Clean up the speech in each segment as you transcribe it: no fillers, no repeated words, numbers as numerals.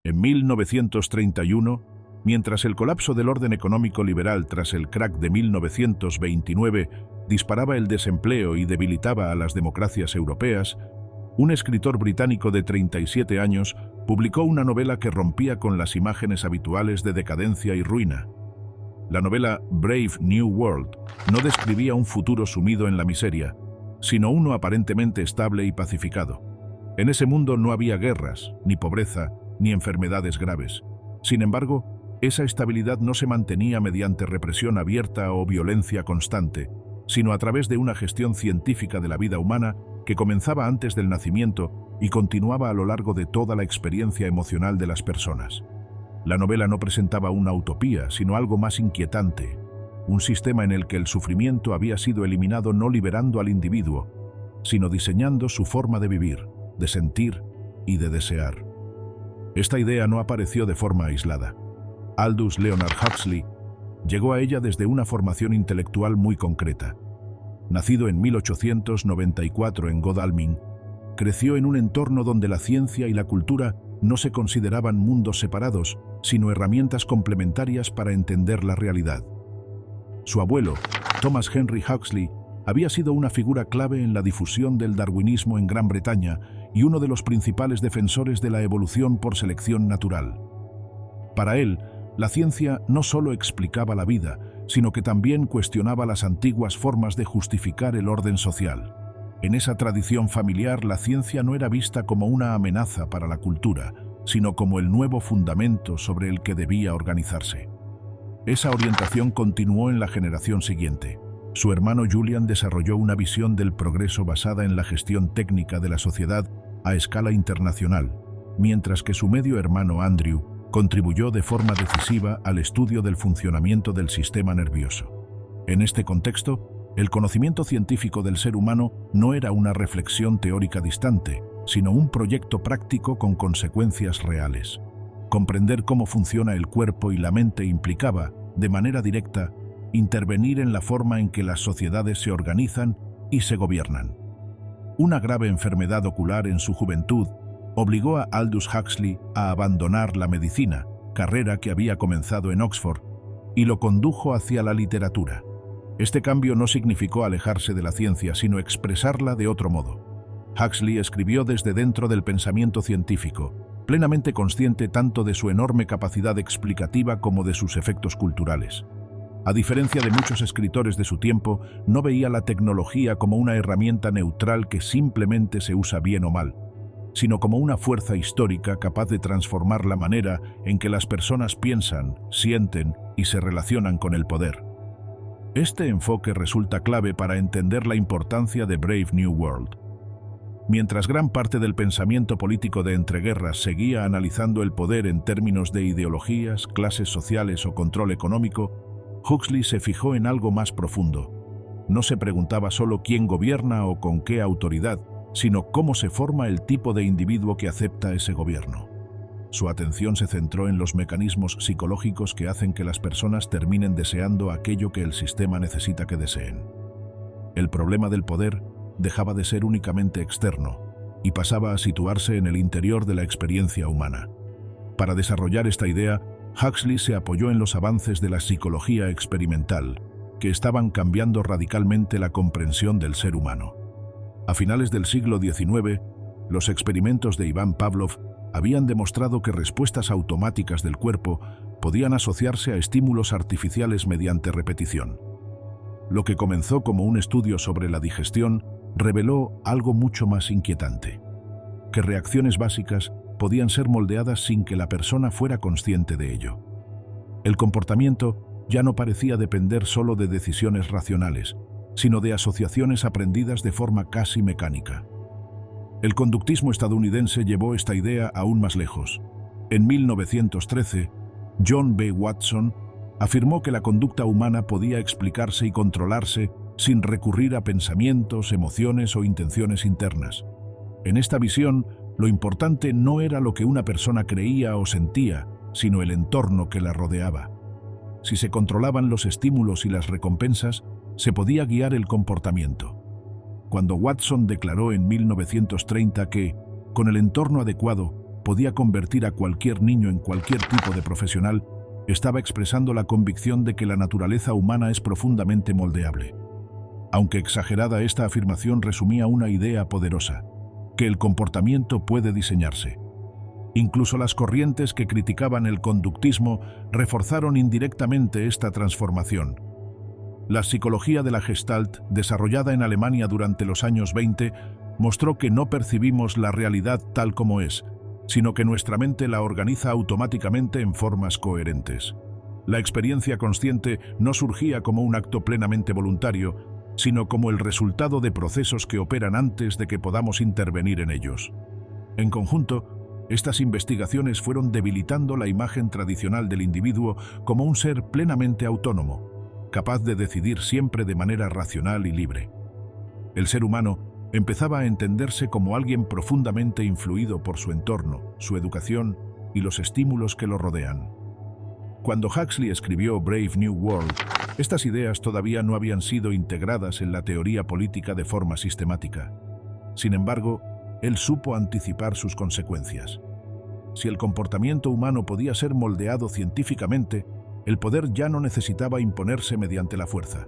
En 1931, mientras el colapso del orden económico liberal tras el crack de 1929 disparaba el desempleo y debilitaba a las democracias europeas, un escritor británico de 37 años publicó una novela que rompía con las imágenes habituales de decadencia y ruina. La novela Brave New World no describía un futuro sumido en la miseria, sino uno aparentemente estable y pacificado. En ese mundo no había guerras, ni pobreza, ni enfermedades graves. Sin embargo, esa estabilidad no se mantenía mediante represión abierta o violencia constante, sino a través de una gestión científica de la vida humana que comenzaba antes del nacimiento y continuaba a lo largo de toda la experiencia emocional de las personas. La novela no presentaba una utopía, sino algo más inquietante, un sistema en el que el sufrimiento había sido eliminado no liberando al individuo, sino diseñando su forma de vivir, de sentir y de desear. Esta idea no apareció de forma aislada. Aldous Leonard Huxley llegó a ella desde una formación intelectual muy concreta. Nacido en 1894 en Godalming, creció en un entorno donde la ciencia y la cultura no se consideraban mundos separados, sino herramientas complementarias para entender la realidad. Su abuelo, Thomas Henry Huxley, había sido una figura clave en la difusión del darwinismo en Gran Bretaña y uno de los principales defensores de la evolución por selección natural. Para él, la ciencia no solo explicaba la vida, sino que también cuestionaba las antiguas formas de justificar el orden social. En esa tradición familiar, la ciencia no era vista como una amenaza para la cultura, sino como el nuevo fundamento sobre el que debía organizarse. Esa orientación continuó en la generación siguiente. Su hermano Julian desarrolló una visión del progreso basada en la gestión técnica de la sociedad a escala internacional, mientras que su medio hermano Andrew contribuyó de forma decisiva al estudio del funcionamiento del sistema nervioso. En este contexto, el conocimiento científico del ser humano no era una reflexión teórica distante, sino un proyecto práctico con consecuencias reales. Comprender cómo funciona el cuerpo y la mente implicaba, de manera directa, intervenir en la forma en que las sociedades se organizan y se gobiernan. Una grave enfermedad ocular en su juventud obligó a Aldous Huxley a abandonar la medicina, carrera que había comenzado en Oxford, y lo condujo hacia la literatura. Este cambio no significó alejarse de la ciencia, sino expresarla de otro modo. Huxley escribió desde dentro del pensamiento científico, plenamente consciente tanto de su enorme capacidad explicativa como de sus efectos culturales. A diferencia de muchos escritores de su tiempo, no veía la tecnología como una herramienta neutral que simplemente se usa bien o mal, sino como una fuerza histórica capaz de transformar la manera en que las personas piensan, sienten y se relacionan con el poder. Este enfoque resulta clave para entender la importancia de Brave New World. Mientras gran parte del pensamiento político de entreguerras seguía analizando el poder en términos de ideologías, clases sociales o control económico, Huxley se fijó en algo más profundo. No se preguntaba solo quién gobierna o con qué autoridad, sino cómo se forma el tipo de individuo que acepta ese gobierno. Su atención se centró en los mecanismos psicológicos que hacen que las personas terminen deseando aquello que el sistema necesita que deseen. El problema del poder dejaba de ser únicamente externo y pasaba a situarse en el interior de la experiencia humana. Para desarrollar esta idea, Huxley se apoyó en los avances de la psicología experimental, que estaban cambiando radicalmente la comprensión del ser humano. A finales del siglo XIX, los experimentos de Ivan Pavlov habían demostrado que respuestas automáticas del cuerpo podían asociarse a estímulos artificiales mediante repetición. Lo que comenzó como un estudio sobre la digestión reveló algo mucho más inquietante: que reacciones básicas podían ser moldeadas sin que la persona fuera consciente de ello. El comportamiento ya no parecía depender solo de decisiones racionales, sino de asociaciones aprendidas de forma casi mecánica. El conductismo estadounidense llevó esta idea aún más lejos. En 1913, John B. Watson afirmó que la conducta humana podía explicarse y controlarse sin recurrir a pensamientos, emociones o intenciones internas. En esta visión, lo importante no era lo que una persona creía o sentía, sino el entorno que la rodeaba. Si se controlaban los estímulos y las recompensas, se podía guiar el comportamiento. Cuando Watson declaró en 1930 que, con el entorno adecuado, podía convertir a cualquier niño en cualquier tipo de profesional, estaba expresando la convicción de que la naturaleza humana es profundamente moldeable. Aunque exagerada, esta afirmación resumía una idea poderosa, que el comportamiento puede diseñarse. Incluso las corrientes que criticaban el conductismo reforzaron indirectamente esta transformación. La psicología de la Gestalt, desarrollada en Alemania durante los años 20, mostró que no percibimos la realidad tal como es, sino que nuestra mente la organiza automáticamente en formas coherentes. La experiencia consciente no surgía como un acto plenamente voluntario, sino como el resultado de procesos que operan antes de que podamos intervenir en ellos. En conjunto, estas investigaciones fueron debilitando la imagen tradicional del individuo como un ser plenamente autónomo, capaz de decidir siempre de manera racional y libre. El ser humano empezaba a entenderse como alguien profundamente influido por su entorno, su educación y los estímulos que lo rodean. Cuando Huxley escribió Brave New World, estas ideas todavía no habían sido integradas en la teoría política de forma sistemática. Sin embargo, él supo anticipar sus consecuencias. Si el comportamiento humano podía ser moldeado científicamente, el poder ya no necesitaba imponerse mediante la fuerza.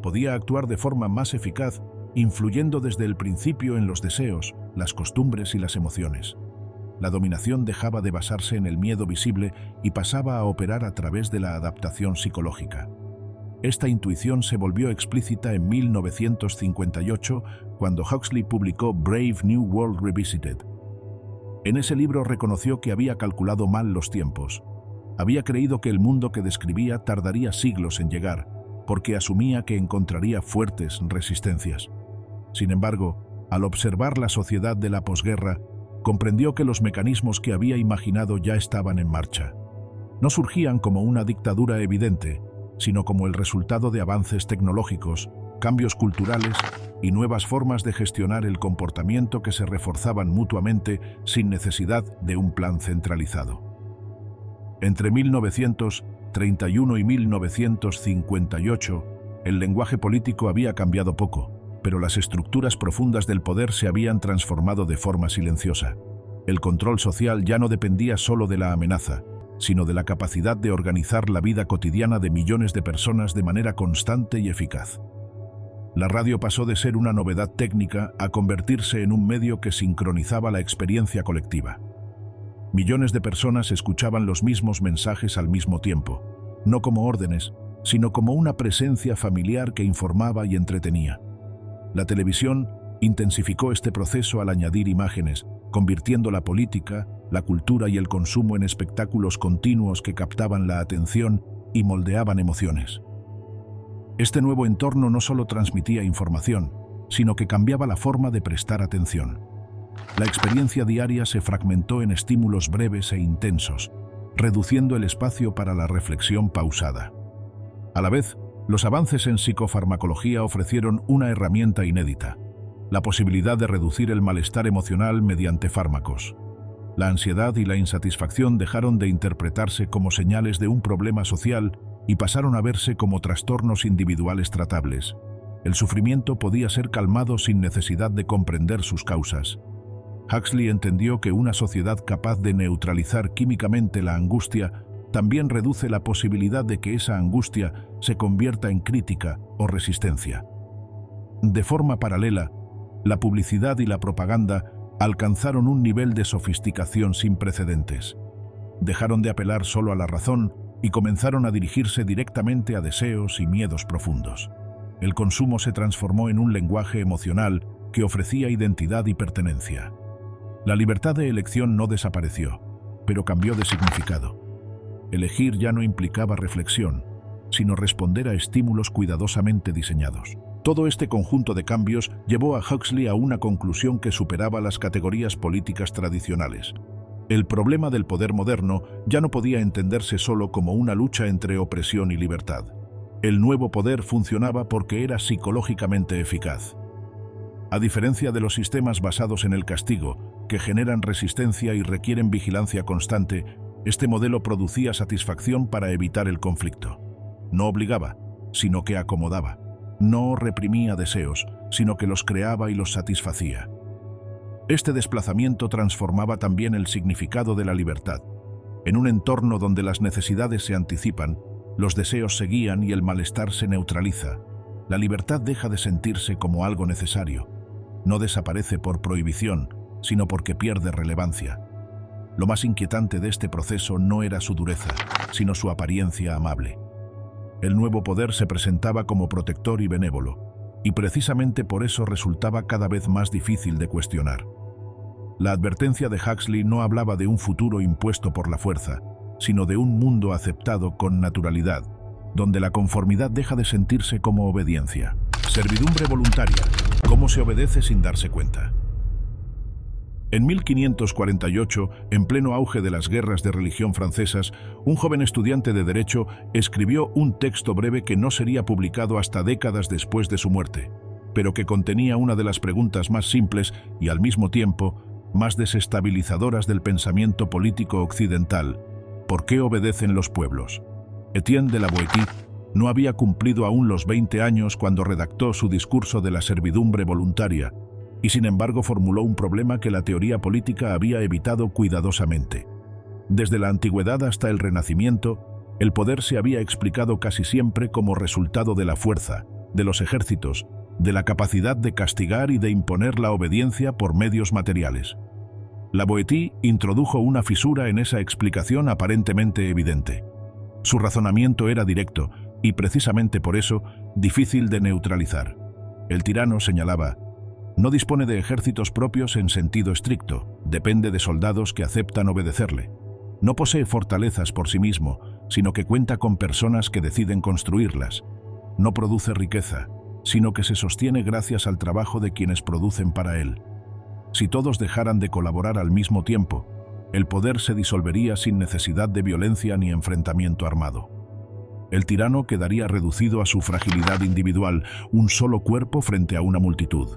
Podía actuar de forma más eficaz, influyendo desde el principio en los deseos, las costumbres y las emociones. La dominación dejaba de basarse en el miedo visible y pasaba a operar a través de la adaptación psicológica. Esta intuición se volvió explícita en 1958, cuando Huxley publicó Brave New World Revisited. En ese libro reconoció que había calculado mal los tiempos. Había creído que el mundo que describía tardaría siglos en llegar, porque asumía que encontraría fuertes resistencias. Sin embargo, al observar la sociedad de la posguerra, comprendió que los mecanismos que había imaginado ya estaban en marcha. No surgían como una dictadura evidente, sino como el resultado de avances tecnológicos, cambios culturales y nuevas formas de gestionar el comportamiento que se reforzaban mutuamente sin necesidad de un plan centralizado. Entre 1931 y 1958, el lenguaje político había cambiado poco, pero las estructuras profundas del poder se habían transformado de forma silenciosa. El control social ya no dependía solo de la amenaza, sino de la capacidad de organizar la vida cotidiana de millones de personas de manera constante y eficaz. La radio pasó de ser una novedad técnica a convertirse en un medio que sincronizaba la experiencia colectiva. Millones de personas escuchaban los mismos mensajes al mismo tiempo, no como órdenes, sino como una presencia familiar que informaba y entretenía. La televisión intensificó este proceso al añadir imágenes, convirtiendo la política, la cultura y el consumo en espectáculos continuos que captaban la atención y moldeaban emociones. Este nuevo entorno no solo transmitía información, sino que cambiaba la forma de prestar atención. La experiencia diaria se fragmentó en estímulos breves e intensos, reduciendo el espacio para la reflexión pausada. A la vez, los avances en psicofarmacología ofrecieron una herramienta inédita: la posibilidad de reducir el malestar emocional mediante fármacos. La ansiedad y la insatisfacción dejaron de interpretarse como señales de un problema social y pasaron a verse como trastornos individuales tratables. El sufrimiento podía ser calmado sin necesidad de comprender sus causas. Huxley entendió que una sociedad capaz de neutralizar químicamente la angustia también reduce la posibilidad de que esa angustia se convierta en crítica o resistencia. De forma paralela, la publicidad y la propaganda alcanzaron un nivel de sofisticación sin precedentes. Dejaron de apelar solo a la razón y comenzaron a dirigirse directamente a deseos y miedos profundos. El consumo se transformó en un lenguaje emocional que ofrecía identidad y pertenencia. La libertad de elección no desapareció, pero cambió de significado. Elegir ya no implicaba reflexión, sino responder a estímulos cuidadosamente diseñados. Todo este conjunto de cambios llevó a Huxley a una conclusión que superaba las categorías políticas tradicionales. El problema del poder moderno ya no podía entenderse solo como una lucha entre opresión y libertad. El nuevo poder funcionaba porque era psicológicamente eficaz. A diferencia de los sistemas basados en el castigo, que generan resistencia y requieren vigilancia constante, este modelo producía satisfacción para evitar el conflicto. No obligaba, sino que acomodaba. No reprimía deseos, sino que los creaba y los satisfacía. Este desplazamiento transformaba también el significado de la libertad. En un entorno donde las necesidades se anticipan, los deseos se guían y el malestar se neutraliza, la libertad deja de sentirse como algo necesario. No desaparece por prohibición, sino porque pierde relevancia. Lo más inquietante de este proceso no era su dureza, sino su apariencia amable. El nuevo poder se presentaba como protector y benévolo, y precisamente por eso resultaba cada vez más difícil de cuestionar. La advertencia de Huxley no hablaba de un futuro impuesto por la fuerza, sino de un mundo aceptado con naturalidad, donde la conformidad deja de sentirse como obediencia. Servidumbre voluntaria. ¿Cómo se obedece sin darse cuenta? En 1548, en pleno auge de las guerras de religión francesas, un joven estudiante de Derecho escribió un texto breve que no sería publicado hasta décadas después de su muerte, pero que contenía una de las preguntas más simples y, al mismo tiempo, más desestabilizadoras del pensamiento político occidental: ¿por qué obedecen los pueblos? Étienne de la Boétie no había cumplido aún los 20 años cuando redactó su discurso de la servidumbre voluntaria, y sin embargo formuló un problema que la teoría política había evitado cuidadosamente. Desde la antigüedad hasta el Renacimiento, el poder se había explicado casi siempre como resultado de la fuerza, de los ejércitos, de la capacidad de castigar y de imponer la obediencia por medios materiales. La Boétie introdujo una fisura en esa explicación aparentemente evidente. Su razonamiento era directo y, precisamente por eso, difícil de neutralizar. El tirano, señalaba, no dispone de ejércitos propios en sentido estricto, depende de soldados que aceptan obedecerle. No posee fortalezas por sí mismo, sino que cuenta con personas que deciden construirlas. No produce riqueza, sino que se sostiene gracias al trabajo de quienes producen para él. Si todos dejaran de colaborar al mismo tiempo, el poder se disolvería sin necesidad de violencia ni enfrentamiento armado. El tirano quedaría reducido a su fragilidad individual, un solo cuerpo frente a una multitud.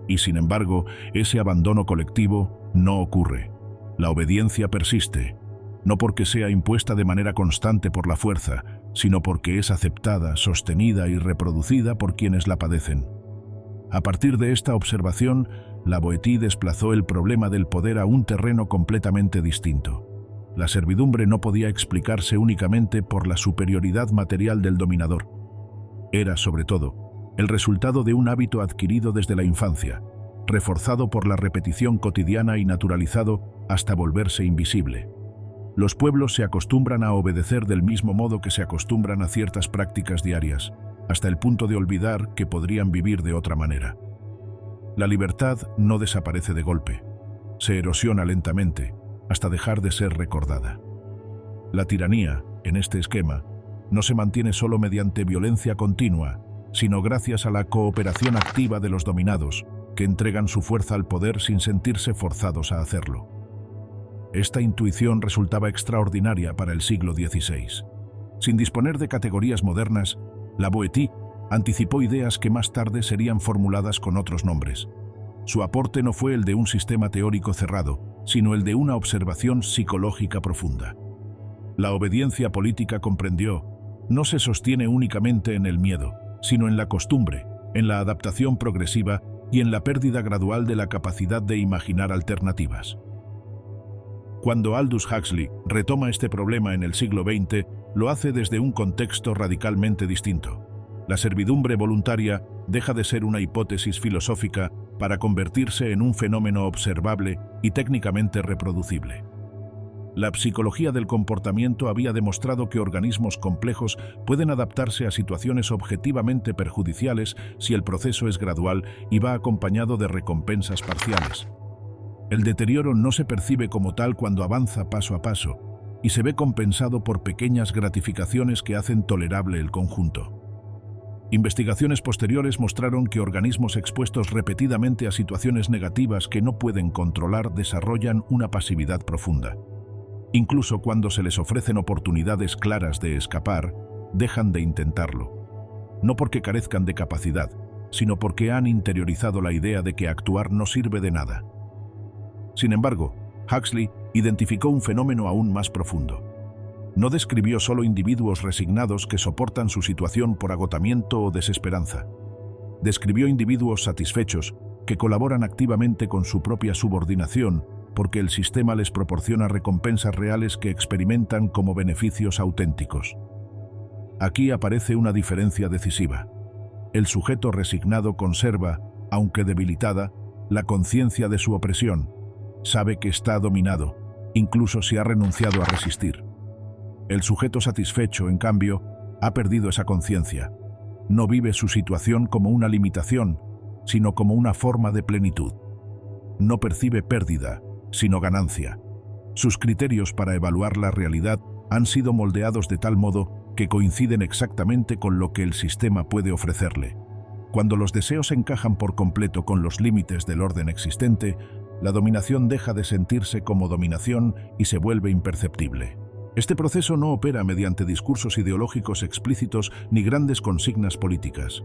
Y sin embargo, ese abandono colectivo no ocurre. La obediencia persiste, no porque sea impuesta de manera constante por la fuerza, sino porque es aceptada, sostenida y reproducida por quienes la padecen. A partir de esta observación, la Boétie desplazó el problema del poder a un terreno completamente distinto. La servidumbre no podía explicarse únicamente por la superioridad material del dominador. Era, sobre todo, el resultado de un hábito adquirido desde la infancia, reforzado por la repetición cotidiana y naturalizado hasta volverse invisible. Los pueblos se acostumbran a obedecer del mismo modo que se acostumbran a ciertas prácticas diarias, hasta el punto de olvidar que podrían vivir de otra manera. La libertad no desaparece de golpe, se erosiona lentamente, hasta dejar de ser recordada. La tiranía, en este esquema, no se mantiene solo mediante violencia continua, sino gracias a la cooperación activa de los dominados, que entregan su fuerza al poder sin sentirse forzados a hacerlo. Esta intuición resultaba extraordinaria para el siglo XVI. Sin disponer de categorías modernas, la Boétie anticipó ideas que más tarde serían formuladas con otros nombres. Su aporte no fue el de un sistema teórico cerrado, sino el de una observación psicológica profunda. La obediencia política, comprendió, no se sostiene únicamente en el miedo, sino en la costumbre, en la adaptación progresiva y en la pérdida gradual de la capacidad de imaginar alternativas. Cuando Aldous Huxley retoma este problema en el siglo XX, lo hace desde un contexto radicalmente distinto. La servidumbre voluntaria deja de ser una hipótesis filosófica para convertirse en un fenómeno observable y técnicamente reproducible. La psicología del comportamiento había demostrado que organismos complejos pueden adaptarse a situaciones objetivamente perjudiciales si el proceso es gradual y va acompañado de recompensas parciales. El deterioro no se percibe como tal cuando avanza paso a paso y se ve compensado por pequeñas gratificaciones que hacen tolerable el conjunto. Investigaciones posteriores mostraron que organismos expuestos repetidamente a situaciones negativas que no pueden controlar desarrollan una pasividad profunda. Incluso cuando se les ofrecen oportunidades claras de escapar, dejan de intentarlo. No porque carezcan de capacidad, sino porque han interiorizado la idea de que actuar no sirve de nada. Sin embargo, Huxley identificó un fenómeno aún más profundo. No describió solo individuos resignados que soportan su situación por agotamiento o desesperanza. Describió individuos satisfechos, que colaboran activamente con su propia subordinación porque el sistema les proporciona recompensas reales que experimentan como beneficios auténticos. Aquí aparece una diferencia decisiva. El sujeto resignado conserva, aunque debilitada, la conciencia de su opresión. Sabe que está dominado, incluso si ha renunciado a resistir. El sujeto satisfecho, en cambio, ha perdido esa conciencia. No vive su situación como una limitación, sino como una forma de plenitud. No percibe pérdida, sino ganancia. Sus criterios para evaluar la realidad han sido moldeados de tal modo que coinciden exactamente con lo que el sistema puede ofrecerle. Cuando los deseos encajan por completo con los límites del orden existente, la dominación deja de sentirse como dominación y se vuelve imperceptible. Este proceso no opera mediante discursos ideológicos explícitos ni grandes consignas políticas.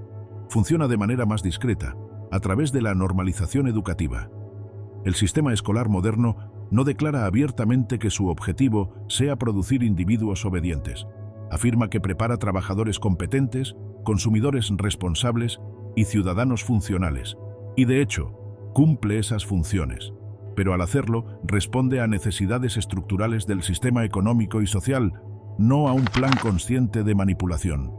Funciona de manera más discreta, a través de la normalización educativa. El sistema escolar moderno no declara abiertamente que su objetivo sea producir individuos obedientes. Afirma que prepara trabajadores competentes, consumidores responsables y ciudadanos funcionales. Y de hecho, cumple esas funciones. Pero al hacerlo, responde a necesidades estructurales del sistema económico y social, no a un plan consciente de manipulación.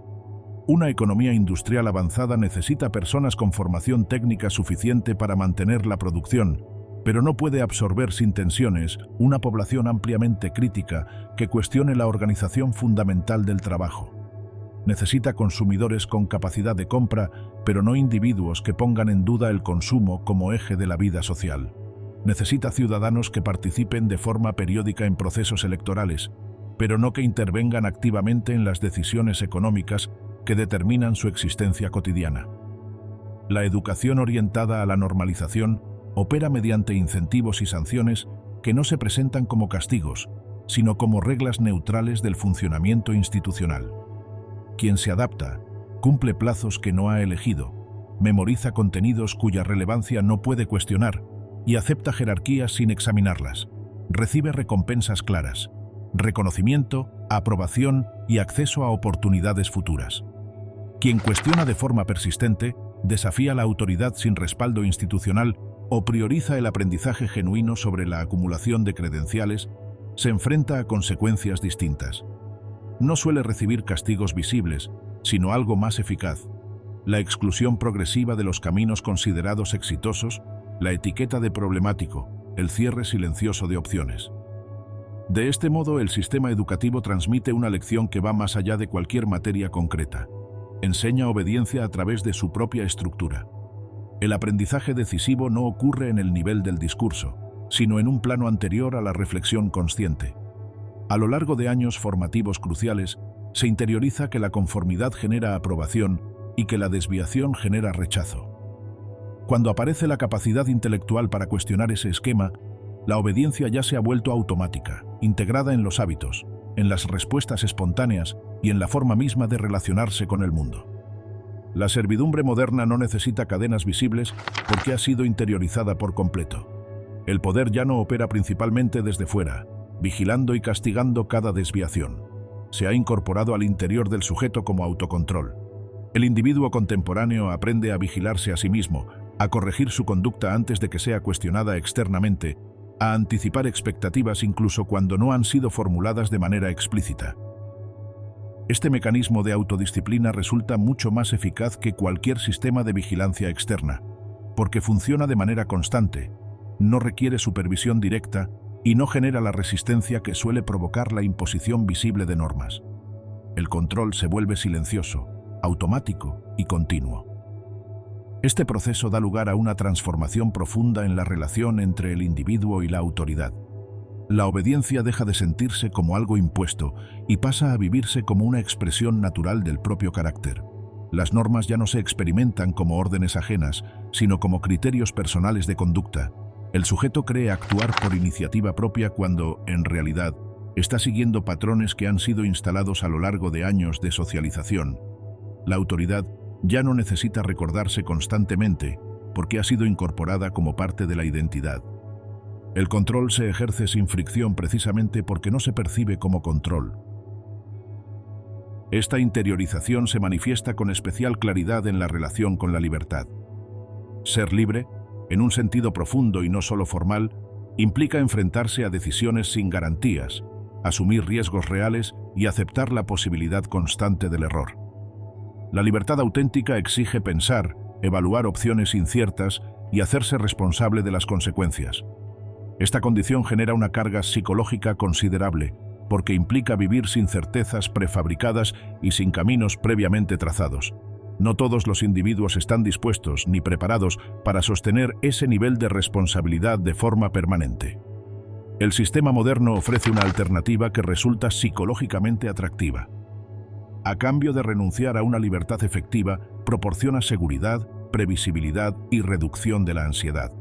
Una economía industrial avanzada necesita personas con formación técnica suficiente para mantener la producción, pero no puede absorber sin tensiones una población ampliamente crítica que cuestione la organización fundamental del trabajo. Necesita consumidores con capacidad de compra, pero no individuos que pongan en duda el consumo como eje de la vida social. Necesita ciudadanos que participen de forma periódica en procesos electorales, pero no que intervengan activamente en las decisiones económicas que determinan su existencia cotidiana. La educación orientada a la normalización opera mediante incentivos y sanciones que no se presentan como castigos, sino como reglas neutrales del funcionamiento institucional. Quien se adapta, cumple plazos que no ha elegido, memoriza contenidos cuya relevancia no puede cuestionar y acepta jerarquías sin examinarlas. Recibe recompensas claras, reconocimiento, aprobación y acceso a oportunidades futuras. Quien cuestiona de forma persistente, desafía la autoridad sin respaldo institucional o prioriza el aprendizaje genuino sobre la acumulación de credenciales, se enfrenta a consecuencias distintas. No suele recibir castigos visibles, sino algo más eficaz: la exclusión progresiva de los caminos considerados exitosos, la etiqueta de problemático, el cierre silencioso de opciones. De este modo, el sistema educativo transmite una lección que va más allá de cualquier materia concreta. Enseña obediencia a través de su propia estructura. El aprendizaje decisivo no ocurre en el nivel del discurso, sino en un plano anterior a la reflexión consciente. A lo largo de años formativos cruciales, se interioriza que la conformidad genera aprobación y que la desviación genera rechazo. Cuando aparece la capacidad intelectual para cuestionar ese esquema, la obediencia ya se ha vuelto automática, integrada en los hábitos, en las respuestas espontáneas y en la forma misma de relacionarse con el mundo. La servidumbre moderna no necesita cadenas visibles porque ha sido interiorizada por completo. El poder ya no opera principalmente desde fuera, vigilando y castigando cada desviación. Se ha incorporado al interior del sujeto como autocontrol. El individuo contemporáneo aprende a vigilarse a sí mismo, a corregir su conducta antes de que sea cuestionada externamente, a anticipar expectativas incluso cuando no han sido formuladas de manera explícita. Este mecanismo de autodisciplina resulta mucho más eficaz que cualquier sistema de vigilancia externa, porque funciona de manera constante, no requiere supervisión directa y no genera la resistencia que suele provocar la imposición visible de normas. El control se vuelve silencioso, automático y continuo. Este proceso da lugar a una transformación profunda en la relación entre el individuo y la autoridad. La obediencia deja de sentirse como algo impuesto y pasa a vivirse como una expresión natural del propio carácter. Las normas ya no se experimentan como órdenes ajenas, sino como criterios personales de conducta. El sujeto cree actuar por iniciativa propia cuando, en realidad, está siguiendo patrones que han sido instalados a lo largo de años de socialización. La autoridad ya no necesita recordarse constantemente porque ha sido incorporada como parte de la identidad. El control se ejerce sin fricción precisamente porque no se percibe como control. Esta interiorización se manifiesta con especial claridad en la relación con la libertad. Ser libre En un sentido profundo y no solo formal, implica enfrentarse a decisiones sin garantías, asumir riesgos reales y aceptar la posibilidad constante del error. La libertad auténtica exige pensar, evaluar opciones inciertas y hacerse responsable de las consecuencias. Esta condición genera una carga psicológica considerable, porque implica vivir sin certezas prefabricadas y sin caminos previamente trazados. No todos los individuos están dispuestos ni preparados para sostener ese nivel de responsabilidad de forma permanente. El sistema moderno ofrece una alternativa que resulta psicológicamente atractiva. A cambio de renunciar a una libertad efectiva, proporciona seguridad, previsibilidad y reducción de la ansiedad.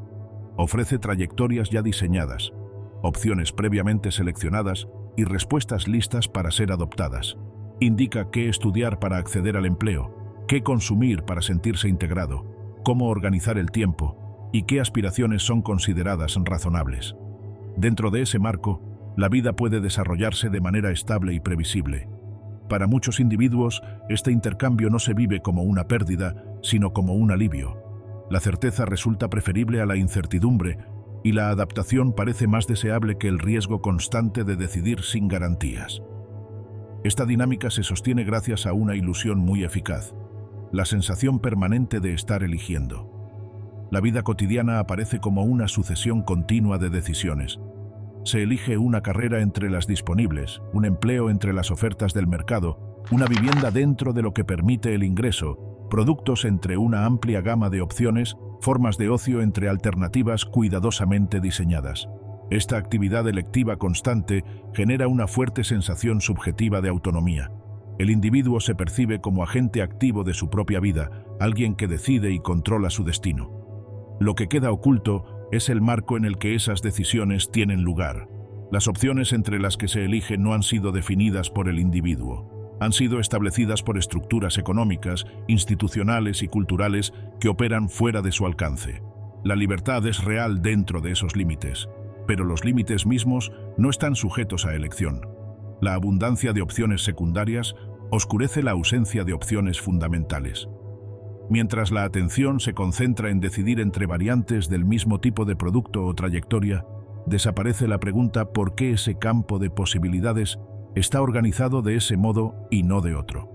Ofrece trayectorias ya diseñadas, opciones previamente seleccionadas y respuestas listas para ser adoptadas. Indica qué estudiar para acceder al empleo, qué consumir para sentirse integrado, cómo organizar el tiempo y qué aspiraciones son consideradas razonables. Dentro de ese marco, la vida puede desarrollarse de manera estable y previsible. Para muchos individuos, este intercambio no se vive como una pérdida, sino como un alivio. La certeza resulta preferible a la incertidumbre y la adaptación parece más deseable que el riesgo constante de decidir sin garantías. Esta dinámica se sostiene gracias a una ilusión muy eficaz: la sensación permanente de estar eligiendo. La vida cotidiana aparece como una sucesión continua de decisiones. Se elige una carrera entre las disponibles, un empleo entre las ofertas del mercado, una vivienda dentro de lo que permite el ingreso, productos entre una amplia gama de opciones, formas de ocio entre alternativas cuidadosamente diseñadas. Esta actividad electiva constante genera una fuerte sensación subjetiva de autonomía. El individuo se percibe como agente activo de su propia vida, alguien que decide y controla su destino. Lo que queda oculto es el marco en el que esas decisiones tienen lugar. Las opciones entre las que se elige no han sido definidas por el individuo. Han sido establecidas por estructuras económicas, institucionales y culturales que operan fuera de su alcance. La libertad es real dentro de esos límites, pero los límites mismos no están sujetos a elección. La abundancia de opciones secundarias oscurece la ausencia de opciones fundamentales. Mientras la atención se concentra en decidir entre variantes del mismo tipo de producto o trayectoria, desaparece la pregunta por qué ese campo de posibilidades está organizado de ese modo y no de otro.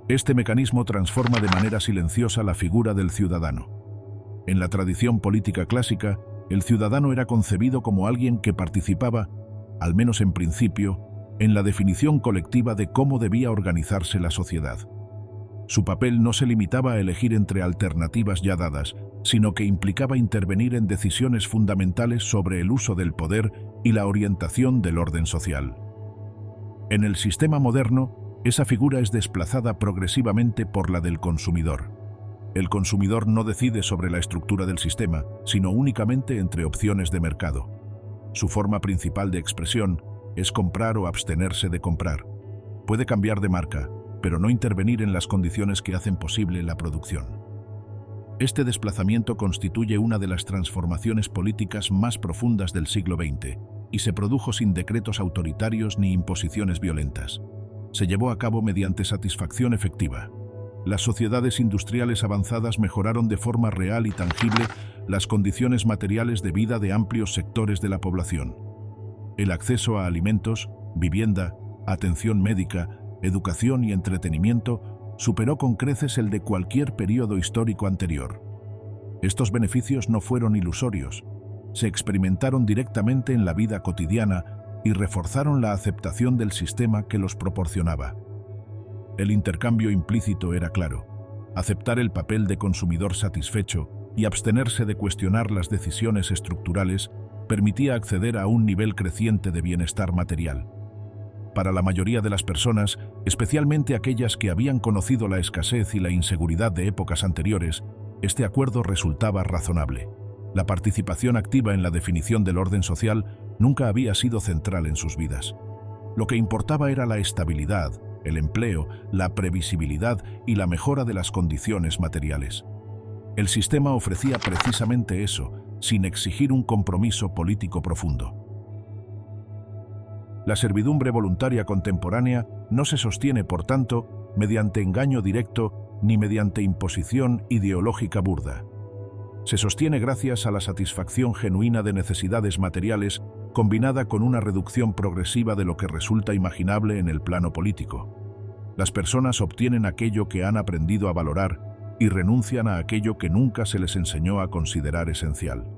Este mecanismo transforma de manera silenciosa la figura del ciudadano. En la tradición política clásica, el ciudadano era concebido como alguien que participaba, al menos en principio, en la definición colectiva de cómo debía organizarse la sociedad. Su papel no se limitaba a elegir entre alternativas ya dadas, sino que implicaba intervenir en decisiones fundamentales sobre el uso del poder y la orientación del orden social. En el sistema moderno, esa figura es desplazada progresivamente por la del consumidor. El consumidor no decide sobre la estructura del sistema, sino únicamente entre opciones de mercado. Su forma principal de expresión es comprar o abstenerse de comprar. Puede cambiar de marca, pero no intervenir en las condiciones que hacen posible la producción. Este desplazamiento constituye una de las transformaciones políticas más profundas del siglo XX y se produjo sin decretos autoritarios ni imposiciones violentas. Se llevó a cabo mediante satisfacción efectiva. Las sociedades industriales avanzadas mejoraron de forma real y tangible las condiciones materiales de vida de amplios sectores de la población. El acceso a alimentos, vivienda, atención médica, educación y entretenimiento superó con creces el de cualquier periodo histórico anterior. Estos beneficios no fueron ilusorios, se experimentaron directamente en la vida cotidiana y reforzaron la aceptación del sistema que los proporcionaba. El intercambio implícito era claro: aceptar el papel de consumidor satisfecho y abstenerse de cuestionar las decisiones estructurales permitía acceder a un nivel creciente de bienestar material. Para la mayoría de las personas, especialmente aquellas que habían conocido la escasez y la inseguridad de épocas anteriores, este acuerdo resultaba razonable. La participación activa en la definición del orden social nunca había sido central en sus vidas. Lo que importaba era la estabilidad, el empleo, la previsibilidad y la mejora de las condiciones materiales. El sistema ofrecía precisamente eso, sin exigir un compromiso político profundo. La servidumbre voluntaria contemporánea no se sostiene, por tanto, mediante engaño directo ni mediante imposición ideológica burda. Se sostiene gracias a la satisfacción genuina de necesidades materiales combinada con una reducción progresiva de lo que resulta imaginable en el plano político. Las personas obtienen aquello que han aprendido a valorar y renuncian a aquello que nunca se les enseñó a considerar esencial.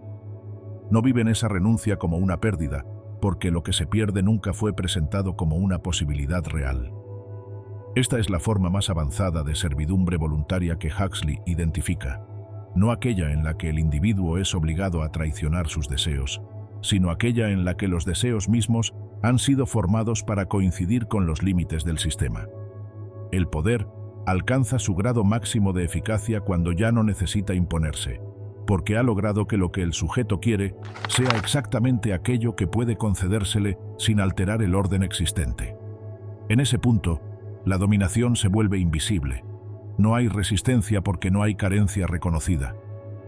No viven esa renuncia como una pérdida, porque lo que se pierde nunca fue presentado como una posibilidad real. Esta es la forma más avanzada de servidumbre voluntaria que Huxley identifica, no aquella en la que el individuo es obligado a traicionar sus deseos, sino aquella en la que los deseos mismos han sido formados para coincidir con los límites del sistema. El poder alcanza su grado máximo de eficacia cuando ya no necesita imponerse, porque ha logrado que lo que el sujeto quiere sea exactamente aquello que puede concedérsele sin alterar el orden existente. En ese punto, la dominación se vuelve invisible. No hay resistencia porque no hay carencia reconocida.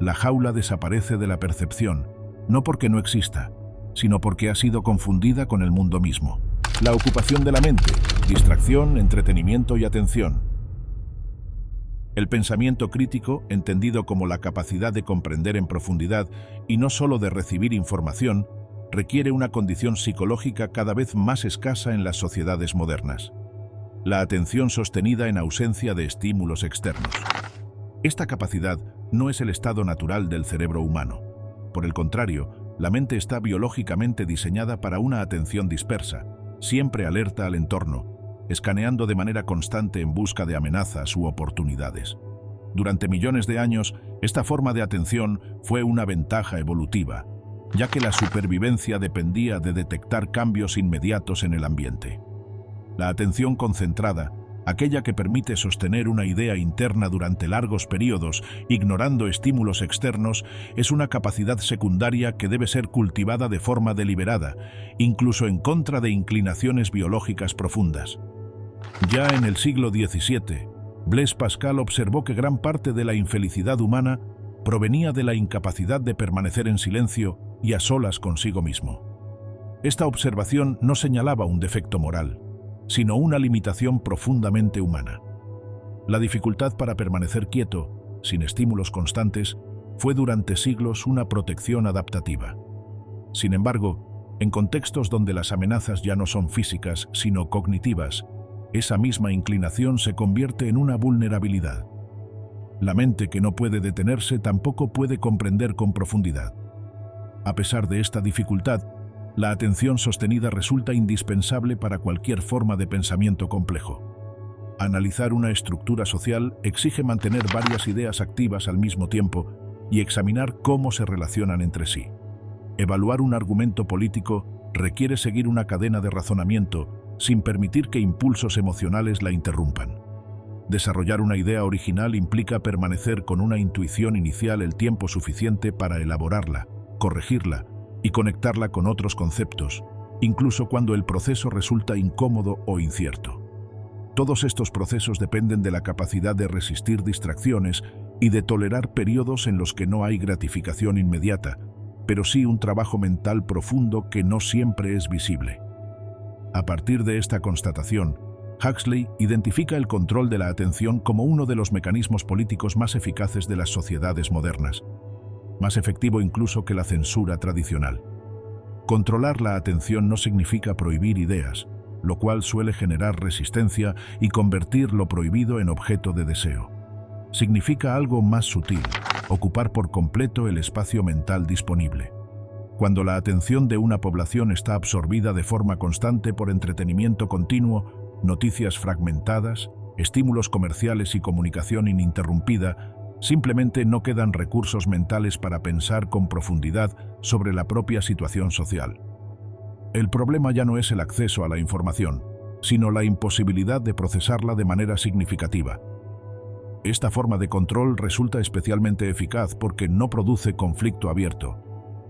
La jaula desaparece de la percepción, no porque no exista, sino porque ha sido confundida con el mundo mismo. La ocupación de la mente, distracción, entretenimiento y atención. El pensamiento crítico, entendido como la capacidad de comprender en profundidad y no solo de recibir información, requiere una condición psicológica cada vez más escasa en las sociedades modernas. La atención sostenida en ausencia de estímulos externos. Esta capacidad no es el estado natural del cerebro humano. Por el contrario, la mente está biológicamente diseñada para una atención dispersa, siempre alerta al entorno, escaneando de manera constante en busca de amenazas u oportunidades. Durante millones de años, esta forma de atención fue una ventaja evolutiva, ya que la supervivencia dependía de detectar cambios inmediatos en el ambiente. La atención concentrada, aquella que permite sostener una idea interna durante largos periodos, ignorando estímulos externos, es una capacidad secundaria que debe ser cultivada de forma deliberada, incluso en contra de inclinaciones biológicas profundas. Ya en el siglo XVII, Blaise Pascal observó que gran parte de la infelicidad humana provenía de la incapacidad de permanecer en silencio y a solas consigo mismo. Esta observación no señalaba un defecto moral, sino una limitación profundamente humana. La dificultad para permanecer quieto, sin estímulos constantes, fue durante siglos una protección adaptativa. Sin embargo, en contextos donde las amenazas ya no son físicas, sino cognitivas, esa misma inclinación se convierte en una vulnerabilidad. La mente que no puede detenerse tampoco puede comprender con profundidad. A pesar de esta dificultad, la atención sostenida resulta indispensable para cualquier forma de pensamiento complejo. Analizar una estructura social exige mantener varias ideas activas al mismo tiempo y examinar cómo se relacionan entre sí. Evaluar un argumento político requiere seguir una cadena de razonamiento sin permitir que impulsos emocionales la interrumpan. Desarrollar una idea original implica permanecer con una intuición inicial el tiempo suficiente para elaborarla, corregirla y conectarla con otros conceptos, incluso cuando el proceso resulta incómodo o incierto. Todos estos procesos dependen de la capacidad de resistir distracciones y de tolerar periodos en los que no hay gratificación inmediata, pero sí un trabajo mental profundo que no siempre es visible. A partir de esta constatación, Huxley identifica el control de la atención como uno de los mecanismos políticos más eficaces de las sociedades modernas, más efectivo incluso que la censura tradicional. Controlar la atención no significa prohibir ideas, lo cual suele generar resistencia y convertir lo prohibido en objeto de deseo. Significa algo más sutil, ocupar por completo el espacio mental disponible. Cuando la atención de una población está absorbida de forma constante por entretenimiento continuo, noticias fragmentadas, estímulos comerciales y comunicación ininterrumpida, simplemente no quedan recursos mentales para pensar con profundidad sobre la propia situación social. El problema ya no es el acceso a la información, sino la imposibilidad de procesarla de manera significativa. Esta forma de control resulta especialmente eficaz porque no produce conflicto abierto.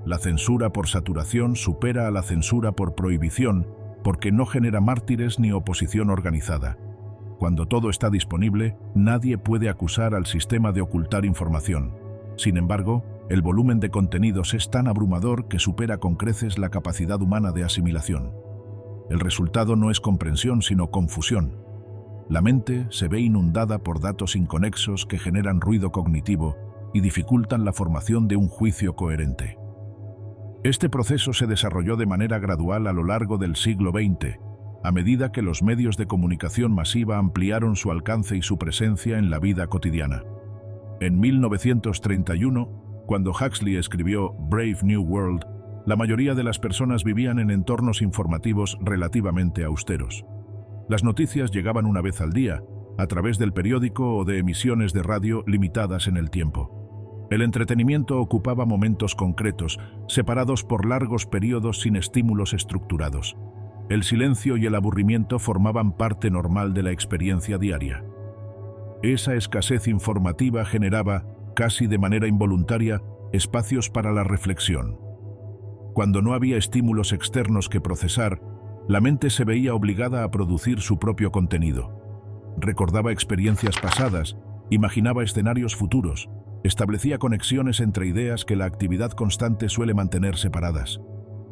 La censura por saturación supera a la censura por prohibición porque no genera mártires ni oposición organizada. Cuando todo está disponible, nadie puede acusar al sistema de ocultar información. Sin embargo, el volumen de contenidos es tan abrumador que supera con creces la capacidad humana de asimilación. El resultado no es comprensión, sino confusión. La mente se ve inundada por datos inconexos que generan ruido cognitivo, y dificultan la formación de un juicio coherente. Este proceso se desarrolló de manera gradual a lo largo del siglo XX, a medida que los medios de comunicación masiva ampliaron su alcance y su presencia en la vida cotidiana. En 1931, cuando Huxley escribió Brave New World, la mayoría de las personas vivían en entornos informativos relativamente austeros. Las noticias llegaban una vez al día, a través del periódico o de emisiones de radio limitadas en el tiempo. El entretenimiento ocupaba momentos concretos, separados por largos periodos sin estímulos estructurados. El silencio y el aburrimiento formaban parte normal de la experiencia diaria. Esa escasez informativa generaba, casi de manera involuntaria, espacios para la reflexión. Cuando no había estímulos externos que procesar, la mente se veía obligada a producir su propio contenido. Recordaba experiencias pasadas, imaginaba escenarios futuros, establecía conexiones entre ideas que la actividad constante suele mantener separadas.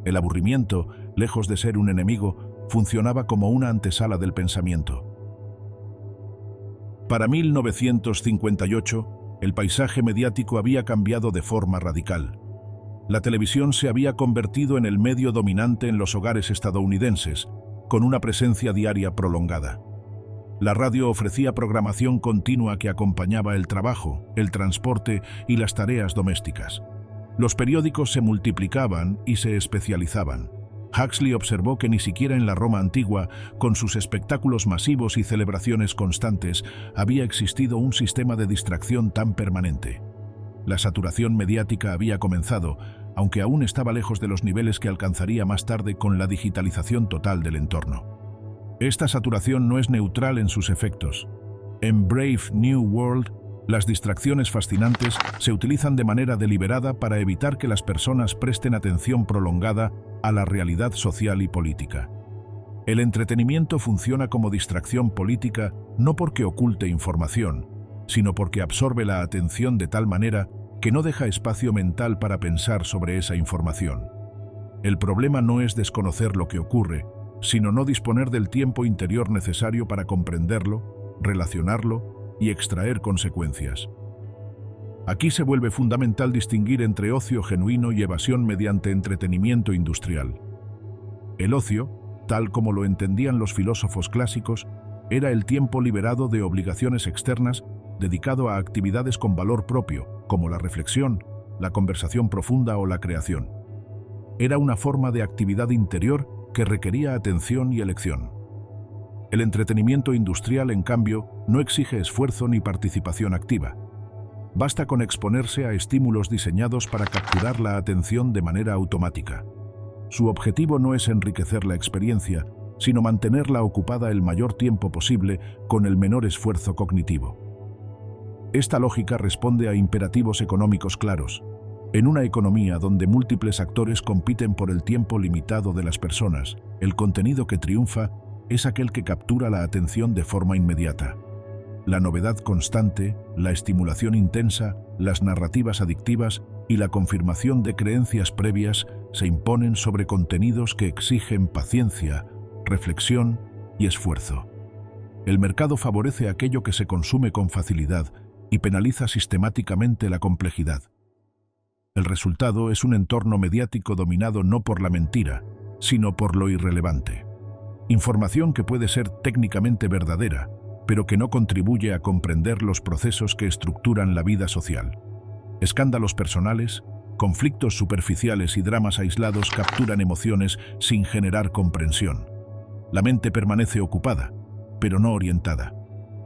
El aburrimiento, lejos de ser un enemigo, funcionaba como una antesala del pensamiento. Para 1958, el paisaje mediático había cambiado de forma radical. La televisión se había convertido en el medio dominante en los hogares estadounidenses, con una presencia diaria prolongada. La radio ofrecía programación continua que acompañaba el trabajo, el transporte y las tareas domésticas. Los periódicos se multiplicaban y se especializaban. Huxley observó que ni siquiera en la Roma antigua, con sus espectáculos masivos y celebraciones constantes, había existido un sistema de distracción tan permanente. La saturación mediática había comenzado, aunque aún estaba lejos de los niveles que alcanzaría más tarde con la digitalización total del entorno. Esta saturación no es neutral en sus efectos. En Brave New World, las distracciones fascinantes se utilizan de manera deliberada para evitar que las personas presten atención prolongada a la realidad social y política. El entretenimiento funciona como distracción política no porque oculte información, sino porque absorbe la atención de tal manera que no deja espacio mental para pensar sobre esa información. El problema no es desconocer lo que ocurre, sino no disponer del tiempo interior necesario para comprenderlo, relacionarlo y extraer consecuencias. Aquí se vuelve fundamental distinguir entre ocio genuino y evasión mediante entretenimiento industrial. El ocio, tal como lo entendían los filósofos clásicos, era el tiempo liberado de obligaciones externas dedicado a actividades con valor propio, como la reflexión, la conversación profunda o la creación. Era una forma de actividad interior que requería atención y elección. El entretenimiento industrial, en cambio, no exige esfuerzo ni participación activa. Basta con exponerse a estímulos diseñados para capturar la atención de manera automática. Su objetivo no es enriquecer la experiencia, sino mantenerla ocupada el mayor tiempo posible con el menor esfuerzo cognitivo. Esta lógica responde a imperativos económicos claros. En una economía donde múltiples actores compiten por el tiempo limitado de las personas, el contenido que triunfa es aquel que captura la atención de forma inmediata. La novedad constante, la estimulación intensa, las narrativas adictivas y la confirmación de creencias previas se imponen sobre contenidos que exigen paciencia, reflexión y esfuerzo. El mercado favorece aquello que se consume con facilidad y penaliza sistemáticamente la complejidad. El resultado es un entorno mediático dominado no por la mentira, sino por lo irrelevante. Información que puede ser técnicamente verdadera, pero que no contribuye a comprender los procesos que estructuran la vida social. Escándalos personales, conflictos superficiales y dramas aislados capturan emociones sin generar comprensión. La mente permanece ocupada, pero no orientada.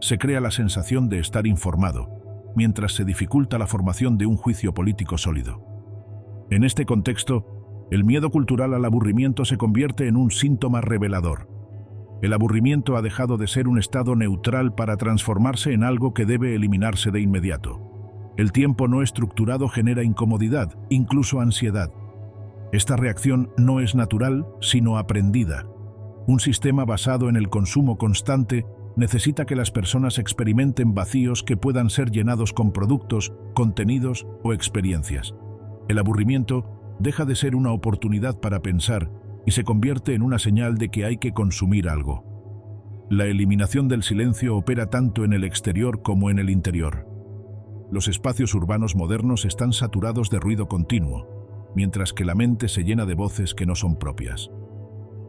Se crea la sensación de estar informado, mientras se dificulta la formación de un juicio político sólido. En este contexto, el miedo cultural al aburrimiento se convierte en un síntoma revelador. El aburrimiento ha dejado de ser un estado neutral para transformarse en algo que debe eliminarse de inmediato. El tiempo no estructurado genera incomodidad, incluso ansiedad. Esta reacción no es natural, sino aprendida. Un sistema basado en el consumo constante necesita que las personas experimenten vacíos que puedan ser llenados con productos, contenidos o experiencias. El aburrimiento deja de ser una oportunidad para pensar y se convierte en una señal de que hay que consumir algo. La eliminación del silencio opera tanto en el exterior como en el interior. Los espacios urbanos modernos están saturados de ruido continuo, mientras que la mente se llena de voces que no son propias.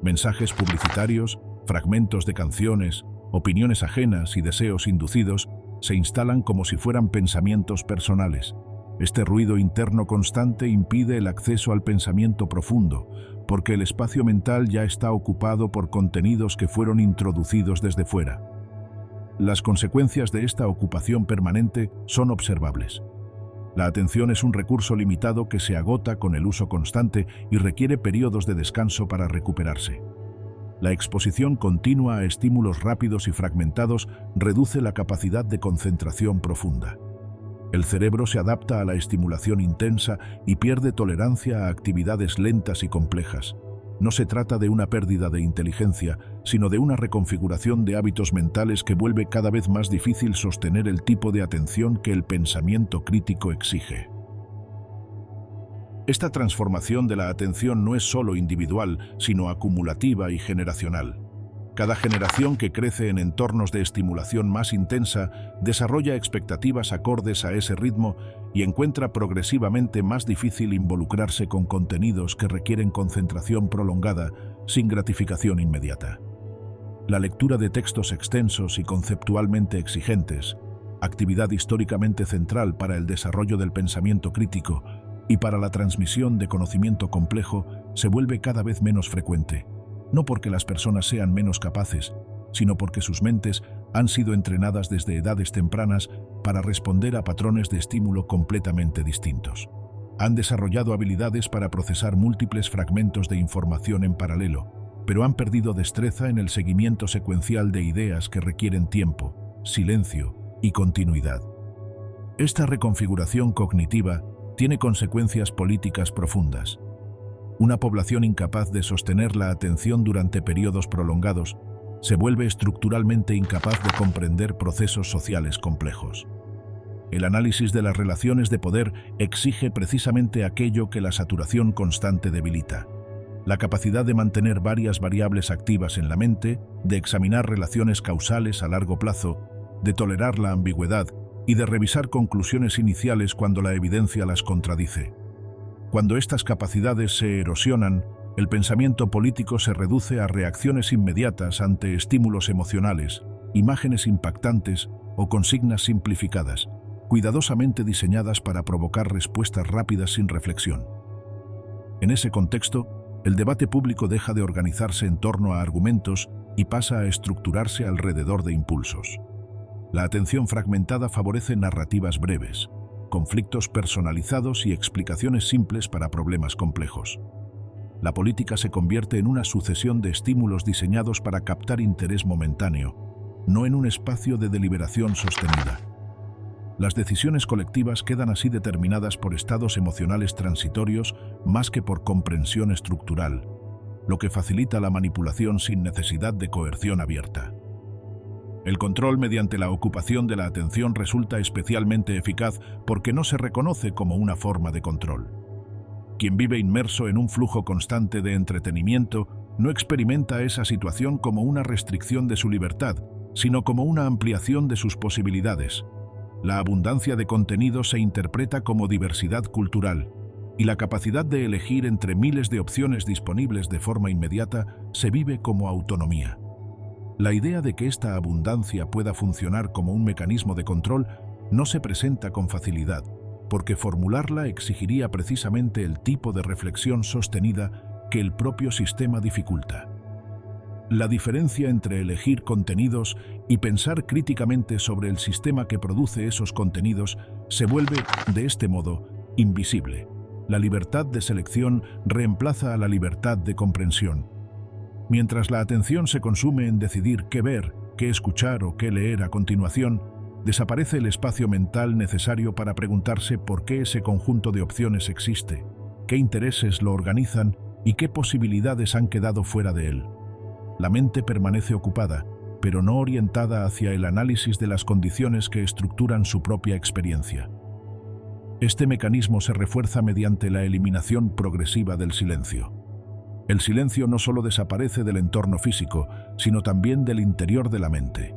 Mensajes publicitarios, fragmentos de canciones, opiniones ajenas y deseos inducidos se instalan como si fueran pensamientos personales. Este ruido interno constante impide el acceso al pensamiento profundo, porque el espacio mental ya está ocupado por contenidos que fueron introducidos desde fuera. Las consecuencias de esta ocupación permanente son observables. La atención es un recurso limitado que se agota con el uso constante y requiere periodos de descanso para recuperarse. La exposición continua a estímulos rápidos y fragmentados reduce la capacidad de concentración profunda. El cerebro se adapta a la estimulación intensa y pierde tolerancia a actividades lentas y complejas. No se trata de una pérdida de inteligencia, sino de una reconfiguración de hábitos mentales que vuelve cada vez más difícil sostener el tipo de atención que el pensamiento crítico exige. Esta transformación de la atención no es solo individual, sino acumulativa y generacional. Cada generación que crece en entornos de estimulación más intensa desarrolla expectativas acordes a ese ritmo y encuentra progresivamente más difícil involucrarse con contenidos que requieren concentración prolongada sin gratificación inmediata. La lectura de textos extensos y conceptualmente exigentes, actividad históricamente central para el desarrollo del pensamiento crítico y para la transmisión de conocimiento complejo, se vuelve cada vez menos frecuente. No porque las personas sean menos capaces, sino porque sus mentes han sido entrenadas desde edades tempranas para responder a patrones de estímulo completamente distintos. Han desarrollado habilidades para procesar múltiples fragmentos de información en paralelo, pero han perdido destreza en el seguimiento secuencial de ideas que requieren tiempo, silencio y continuidad. Esta reconfiguración cognitiva tiene consecuencias políticas profundas. Una población incapaz de sostener la atención durante periodos prolongados se vuelve estructuralmente incapaz de comprender procesos sociales complejos. El análisis de las relaciones de poder exige precisamente aquello que la saturación constante debilita: la capacidad de mantener varias variables activas en la mente, de examinar relaciones causales a largo plazo, de tolerar la ambigüedad y de revisar conclusiones iniciales cuando la evidencia las contradice. Cuando estas capacidades se erosionan, el pensamiento político se reduce a reacciones inmediatas ante estímulos emocionales, imágenes impactantes o consignas simplificadas, cuidadosamente diseñadas para provocar respuestas rápidas sin reflexión. En ese contexto, el debate público deja de organizarse en torno a argumentos y pasa a estructurarse alrededor de impulsos. La atención fragmentada favorece narrativas breves, conflictos personalizados y explicaciones simples para problemas complejos. La política se convierte en una sucesión de estímulos diseñados para captar interés momentáneo, no en un espacio de deliberación sostenida. Las decisiones colectivas quedan así determinadas por estados emocionales transitorios más que por comprensión estructural, lo que facilita la manipulación sin necesidad de coerción abierta. El control mediante la ocupación de la atención resulta especialmente eficaz porque no se reconoce como una forma de control. Quien vive inmerso en un flujo constante de entretenimiento no experimenta esa situación como una restricción de su libertad, sino como una ampliación de sus posibilidades. La abundancia de contenido se interpreta como diversidad cultural, y la capacidad de elegir entre miles de opciones disponibles de forma inmediata se vive como autonomía. La idea de que esta abundancia pueda funcionar como un mecanismo de control no se presenta con facilidad, porque formularla exigiría precisamente el tipo de reflexión sostenida que el propio sistema dificulta. La diferencia entre elegir contenidos y pensar críticamente sobre el sistema que produce esos contenidos se vuelve, de este modo, invisible. La libertad de selección reemplaza a la libertad de comprensión. Mientras la atención se consume en decidir qué ver, qué escuchar o qué leer a continuación, desaparece el espacio mental necesario para preguntarse por qué ese conjunto de opciones existe, qué intereses lo organizan y qué posibilidades han quedado fuera de él. La mente permanece ocupada, pero no orientada hacia el análisis de las condiciones que estructuran su propia experiencia. Este mecanismo se refuerza mediante la eliminación progresiva del silencio. El silencio no solo desaparece del entorno físico, sino también del interior de la mente.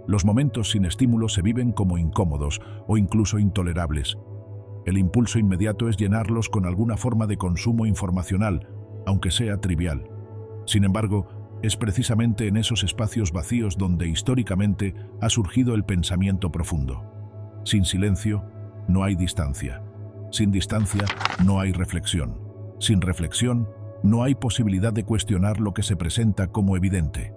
Los momentos sin estímulo se viven como incómodos o incluso intolerables. El impulso inmediato es llenarlos con alguna forma de consumo informacional, aunque sea trivial. Sin embargo, es precisamente en esos espacios vacíos donde históricamente ha surgido el pensamiento profundo. Sin silencio, no hay distancia. Sin distancia, no hay reflexión. Sin reflexión, no hay posibilidad de cuestionar lo que se presenta como evidente.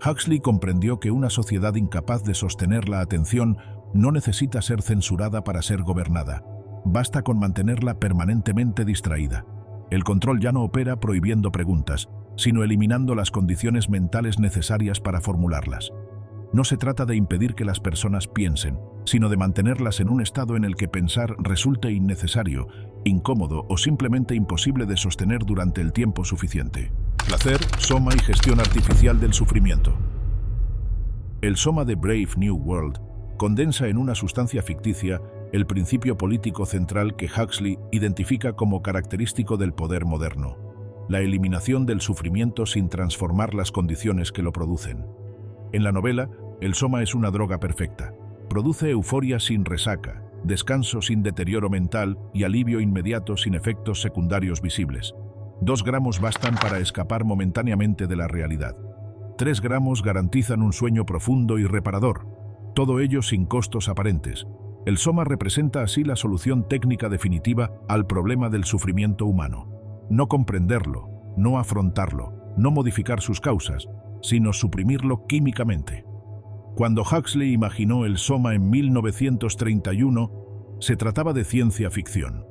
Huxley comprendió que una sociedad incapaz de sostener la atención no necesita ser censurada para ser gobernada. Basta con mantenerla permanentemente distraída. El control ya no opera prohibiendo preguntas, sino eliminando las condiciones mentales necesarias para formularlas. No se trata de impedir que las personas piensen, sino de mantenerlas en un estado en el que pensar resulte innecesario, incómodo o simplemente imposible de sostener durante el tiempo suficiente. Placer, soma y gestión artificial del sufrimiento. El soma de Brave New World condensa en una sustancia ficticia el principio político central que Huxley identifica como característico del poder moderno: la eliminación del sufrimiento sin transformar las condiciones que lo producen. En la novela, el soma es una droga perfecta. Produce euforia sin resaca, descanso sin deterioro mental y alivio inmediato sin efectos secundarios visibles. 2 gramos bastan para escapar momentáneamente de la realidad. 3 gramos garantizan un sueño profundo y reparador, todo ello sin costos aparentes. El soma representa así la solución técnica definitiva al problema del sufrimiento humano. No comprenderlo, no afrontarlo, no modificar sus causas, sino suprimirlo químicamente. Cuando Huxley imaginó el soma en 1931, se trataba de ciencia ficción.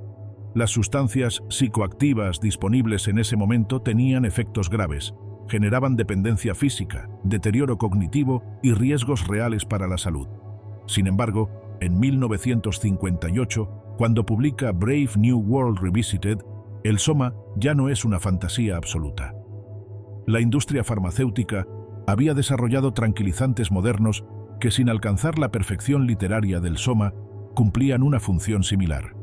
Las sustancias psicoactivas disponibles en ese momento tenían efectos graves, generaban dependencia física, deterioro cognitivo y riesgos reales para la salud. Sin embargo, en 1958, cuando publica Brave New World Revisited, el soma ya no es una fantasía absoluta. La industria farmacéutica había desarrollado tranquilizantes modernos que, sin alcanzar la perfección literaria del soma, cumplían una función similar: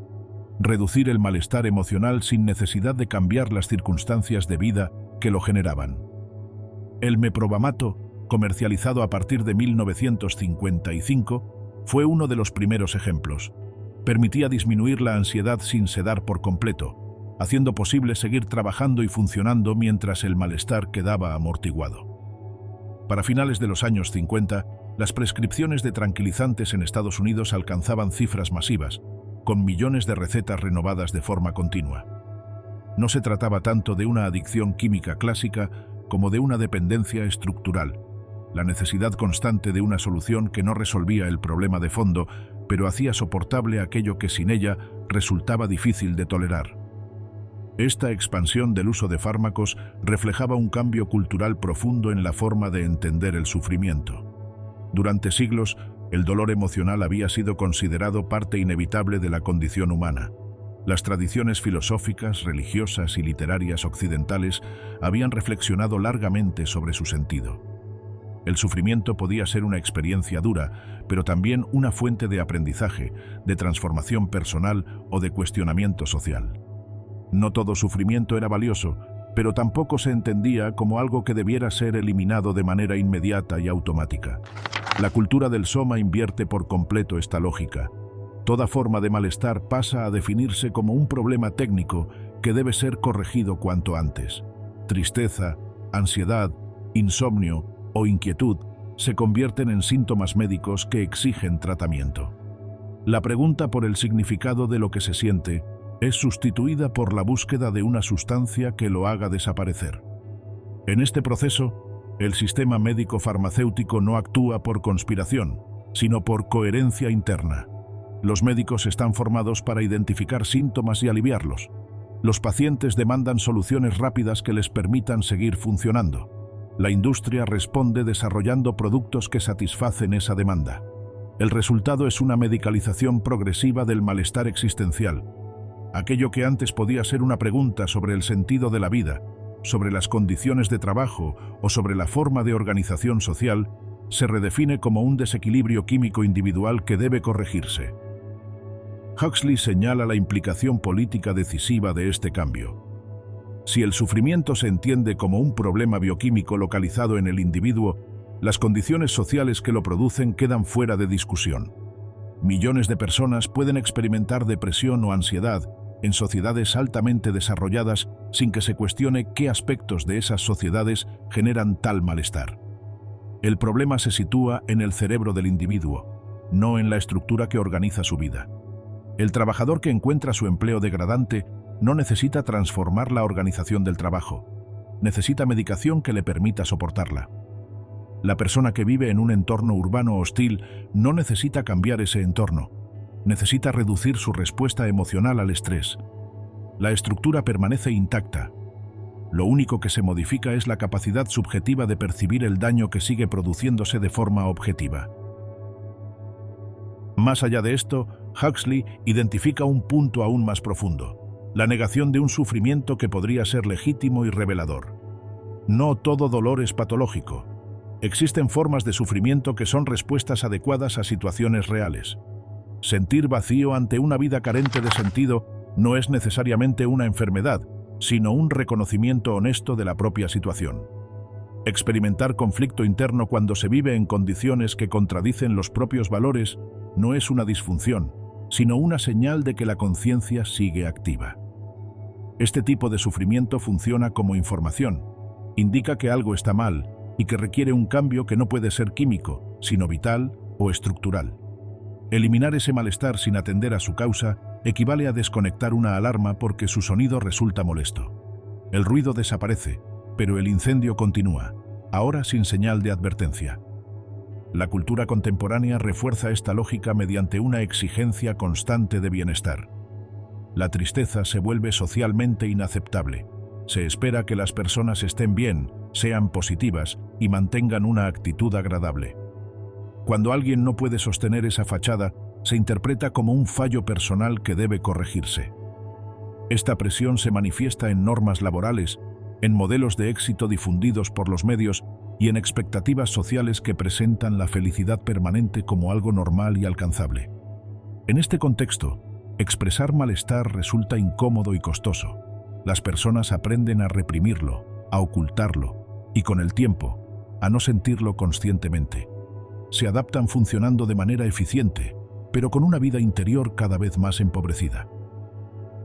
reducir el malestar emocional sin necesidad de cambiar las circunstancias de vida que lo generaban. El meprovamato, comercializado a partir de 1955, fue uno de los primeros ejemplos. Permitía disminuir la ansiedad sin sedar por completo, haciendo posible seguir trabajando y funcionando mientras el malestar quedaba amortiguado. Para finales de los años 50, las prescripciones de tranquilizantes en Estados Unidos alcanzaban cifras masivas, con millones de recetas renovadas de forma continua. No se trataba tanto de una adicción química clásica como de una dependencia estructural, la necesidad constante de una solución que no resolvía el problema de fondo, pero hacía soportable aquello que sin ella resultaba difícil de tolerar. Esta expansión del uso de fármacos reflejaba un cambio cultural profundo en la forma de entender el sufrimiento. Durante siglos, el dolor emocional había sido considerado parte inevitable de la condición humana. Las tradiciones filosóficas, religiosas y literarias occidentales habían reflexionado largamente sobre su sentido. El sufrimiento podía ser una experiencia dura, pero también una fuente de aprendizaje, de transformación personal o de cuestionamiento social. No todo sufrimiento era valioso, pero tampoco se entendía como algo que debiera ser eliminado de manera inmediata y automática. La cultura del soma invierte por completo esta lógica. Toda forma de malestar pasa a definirse como un problema técnico que debe ser corregido cuanto antes. Tristeza, ansiedad, insomnio o inquietud se convierten en síntomas médicos que exigen tratamiento. La pregunta por el significado de lo que se siente es sustituida por la búsqueda de una sustancia que lo haga desaparecer. En este proceso, el sistema médico-farmacéutico no actúa por conspiración, sino por coherencia interna. Los médicos están formados para identificar síntomas y aliviarlos. Los pacientes demandan soluciones rápidas que les permitan seguir funcionando. La industria responde desarrollando productos que satisfacen esa demanda. El resultado es una medicalización progresiva del malestar existencial. Aquello que antes podía ser una pregunta sobre el sentido de la vida, sobre las condiciones de trabajo o sobre la forma de organización social, se redefine como un desequilibrio químico individual que debe corregirse. Huxley señala la implicación política decisiva de este cambio. Si el sufrimiento se entiende como un problema bioquímico localizado en el individuo, Las condiciones sociales que lo producen quedan fuera de discusión. Millones de personas pueden experimentar depresión o ansiedad en sociedades altamente desarrolladas sin que se cuestione qué aspectos de esas sociedades generan tal malestar. El problema se sitúa en el cerebro del individuo, no en la estructura que organiza su vida. El trabajador que encuentra su empleo degradante no necesita transformar la organización del trabajo, necesita medicación que le permita soportarla. La persona que vive en un entorno urbano hostil no necesita cambiar ese entorno, necesita reducir su respuesta emocional al estrés. La estructura permanece intacta. Lo único que se modifica es la capacidad subjetiva de percibir el daño que sigue produciéndose de forma objetiva. Más allá de esto, Huxley identifica un punto aún más profundo: la negación de un sufrimiento que podría ser legítimo y revelador. No todo dolor es patológico. Existen formas de sufrimiento que son respuestas adecuadas a situaciones reales. Sentir vacío ante una vida carente de sentido no es necesariamente una enfermedad, sino un reconocimiento honesto de la propia situación. Experimentar conflicto interno cuando se vive en condiciones que contradicen los propios valores no es una disfunción, sino una señal de que la conciencia sigue activa. Este tipo de sufrimiento funciona como información. Indica que algo está mal y que requiere un cambio que no puede ser químico, sino vital o estructural. Eliminar ese malestar sin atender a su causa equivale a desconectar una alarma porque su sonido resulta molesto. El ruido desaparece, pero el incendio continúa, ahora sin señal de advertencia. La cultura contemporánea refuerza esta lógica mediante una exigencia constante de bienestar. La tristeza se vuelve socialmente inaceptable. Se espera que las personas estén bien, sean positivas y mantengan una actitud agradable. Cuando alguien no puede sostener esa fachada, se interpreta como un fallo personal que debe corregirse. Esta presión se manifiesta en normas laborales, en modelos de éxito difundidos por los medios y en expectativas sociales que presentan la felicidad permanente como algo normal y alcanzable. En este contexto, expresar malestar resulta incómodo y costoso. Las personas aprenden a reprimirlo, a ocultarlo y, con el tiempo, a no sentirlo conscientemente. Se adaptan funcionando de manera eficiente, pero con una vida interior cada vez más empobrecida.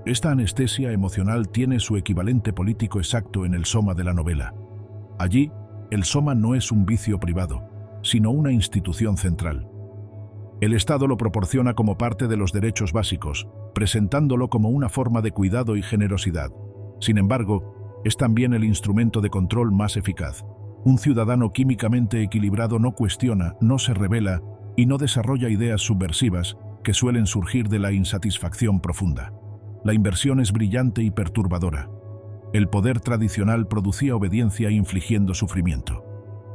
Esta anestesia emocional tiene su equivalente político exacto en el soma de la novela. Allí, el soma no es un vicio privado, sino una institución central. El Estado lo proporciona como parte de los derechos básicos, presentándolo como una forma de cuidado y generosidad. Sin embargo, es también el instrumento de control más eficaz. Un ciudadano químicamente equilibrado no cuestiona, no se rebela y no desarrolla ideas subversivas que suelen surgir de la insatisfacción profunda. La inversión es brillante y perturbadora. El poder tradicional producía obediencia infligiendo sufrimiento.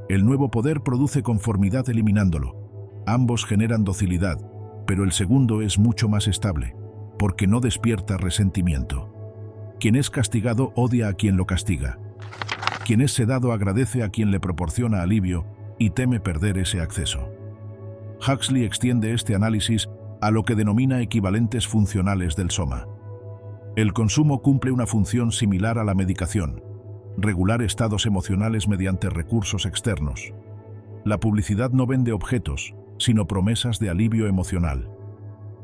El nuevo poder produce conformidad eliminándolo. Ambos generan docilidad, pero el segundo es mucho más estable, porque no despierta resentimiento. Quien es castigado odia a quien lo castiga. Quien es sedado agradece a quien le proporciona alivio y teme perder ese acceso. Huxley extiende este análisis a lo que denomina equivalentes funcionales del soma. El consumo cumple una función similar a la medicación: regular estados emocionales mediante recursos externos. La publicidad no vende objetos, sino promesas de alivio emocional.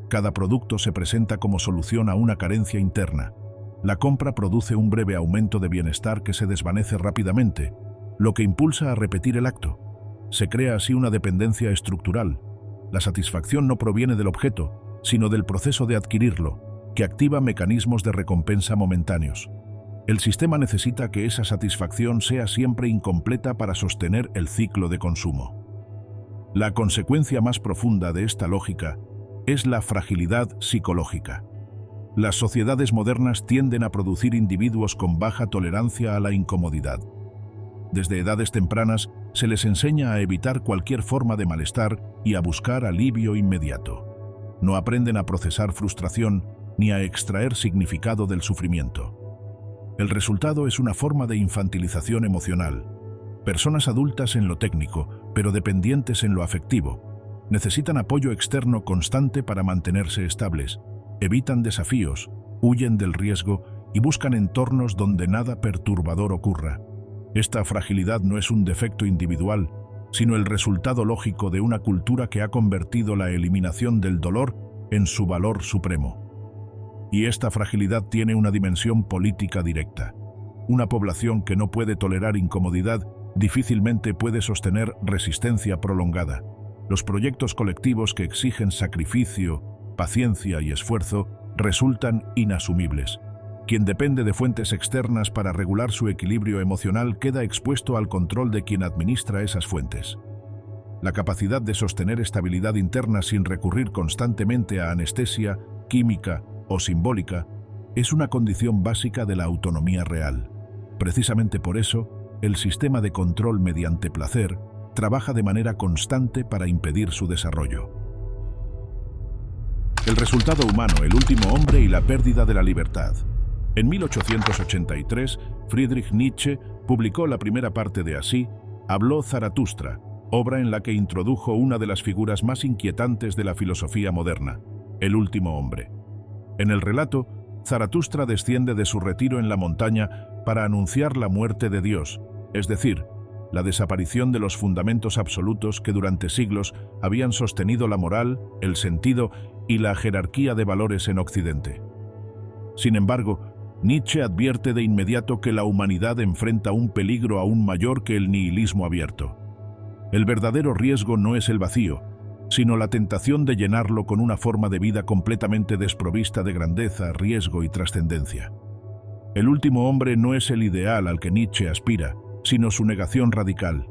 Cada producto se presenta como solución a una carencia interna. La compra produce un breve aumento de bienestar que se desvanece rápidamente, lo que impulsa a repetir el acto. Se crea así una dependencia estructural. La satisfacción no proviene del objeto, sino del proceso de adquirirlo, que activa mecanismos de recompensa momentáneos. El sistema necesita que esa satisfacción sea siempre incompleta para sostener el ciclo de consumo. La consecuencia más profunda de esta lógica es la fragilidad psicológica. Las sociedades modernas tienden a producir individuos con baja tolerancia a la incomodidad. Desde edades tempranas se les enseña a evitar cualquier forma de malestar y a buscar alivio inmediato. No aprenden a procesar frustración ni a extraer significado del sufrimiento. El resultado es una forma de infantilización emocional. Personas adultas en lo técnico, pero dependientes en lo afectivo, necesitan apoyo externo constante para mantenerse estables. Evitan desafíos, huyen del riesgo y buscan entornos donde nada perturbador ocurra. Esta fragilidad no es un defecto individual, sino el resultado lógico de una cultura que ha convertido la eliminación del dolor en su valor supremo. Y esta fragilidad tiene una dimensión política directa. Una población que no puede tolerar incomodidad difícilmente puede sostener resistencia prolongada. Los proyectos colectivos que exigen sacrificio, paciencia y esfuerzo resultan inasumibles. Quien depende de fuentes externas para regular su equilibrio emocional queda expuesto al control de quien administra esas fuentes. La capacidad de sostener estabilidad interna sin recurrir constantemente a anestesia, química o simbólica es una condición básica de la autonomía real. Precisamente por eso, el sistema de control mediante placer trabaja de manera constante para impedir su desarrollo. El resultado humano, el último hombre y la pérdida de la libertad. En 1883, Friedrich Nietzsche publicó la primera parte de Así habló Zaratustra, obra en la que introdujo una de las figuras más inquietantes de la filosofía moderna, el último hombre. En el relato, Zaratustra desciende de su retiro en la montaña para anunciar la muerte de Dios, es decir, la desaparición de los fundamentos absolutos que durante siglos habían sostenido la moral, el sentido y la jerarquía de valores en Occidente. Sin embargo, Nietzsche advierte de inmediato que la humanidad enfrenta un peligro aún mayor que el nihilismo abierto. El verdadero riesgo no es el vacío, sino la tentación de llenarlo con una forma de vida completamente desprovista de grandeza, riesgo y trascendencia. El último hombre no es el ideal al que Nietzsche aspira, sino su negación radical.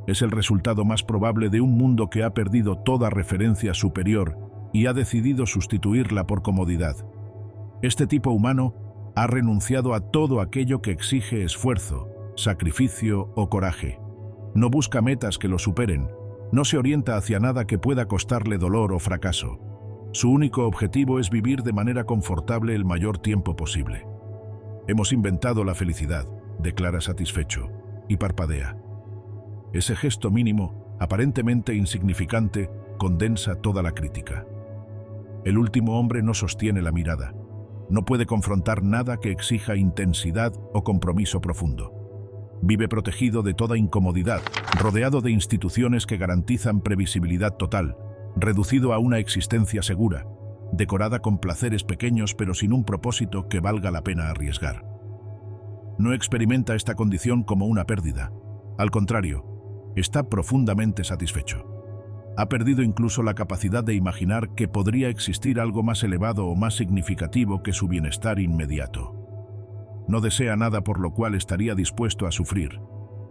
Es el resultado más probable de un mundo que ha perdido toda referencia superior y ha decidido sustituirla por comodidad. Este tipo humano ha renunciado a todo aquello que exige esfuerzo, sacrificio o coraje. No busca metas que lo superen, no se orienta hacia nada que pueda costarle dolor o fracaso. Su único objetivo es vivir de manera confortable el mayor tiempo posible. Hemos inventado la felicidad, declara satisfecho, y parpadea. Ese gesto mínimo, aparentemente insignificante, condensa toda la crítica. El último hombre no sostiene la mirada. No puede confrontar nada que exija intensidad o compromiso profundo. Vive protegido de toda incomodidad, rodeado de instituciones que garantizan previsibilidad total, reducido a una existencia segura, decorada con placeres pequeños pero sin un propósito que valga la pena arriesgar. No experimenta esta condición como una pérdida. Al contrario, está profundamente satisfecho. Ha perdido incluso la capacidad de imaginar que podría existir algo más elevado o más significativo que su bienestar inmediato. No desea nada por lo cual estaría dispuesto a sufrir.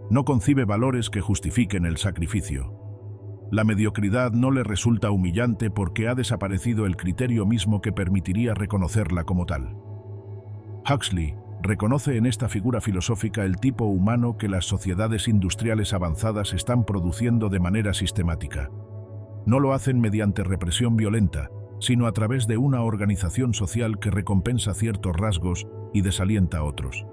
No concibe valores que justifiquen el sacrificio. La mediocridad no le resulta humillante porque ha desaparecido el criterio mismo que permitiría reconocerla como tal. Huxley reconoce en esta figura filosófica el tipo humano que las sociedades industriales avanzadas están produciendo de manera sistemática. No lo hacen mediante represión violenta, sino a través de una organización social que recompensa ciertos rasgos y desalienta otros.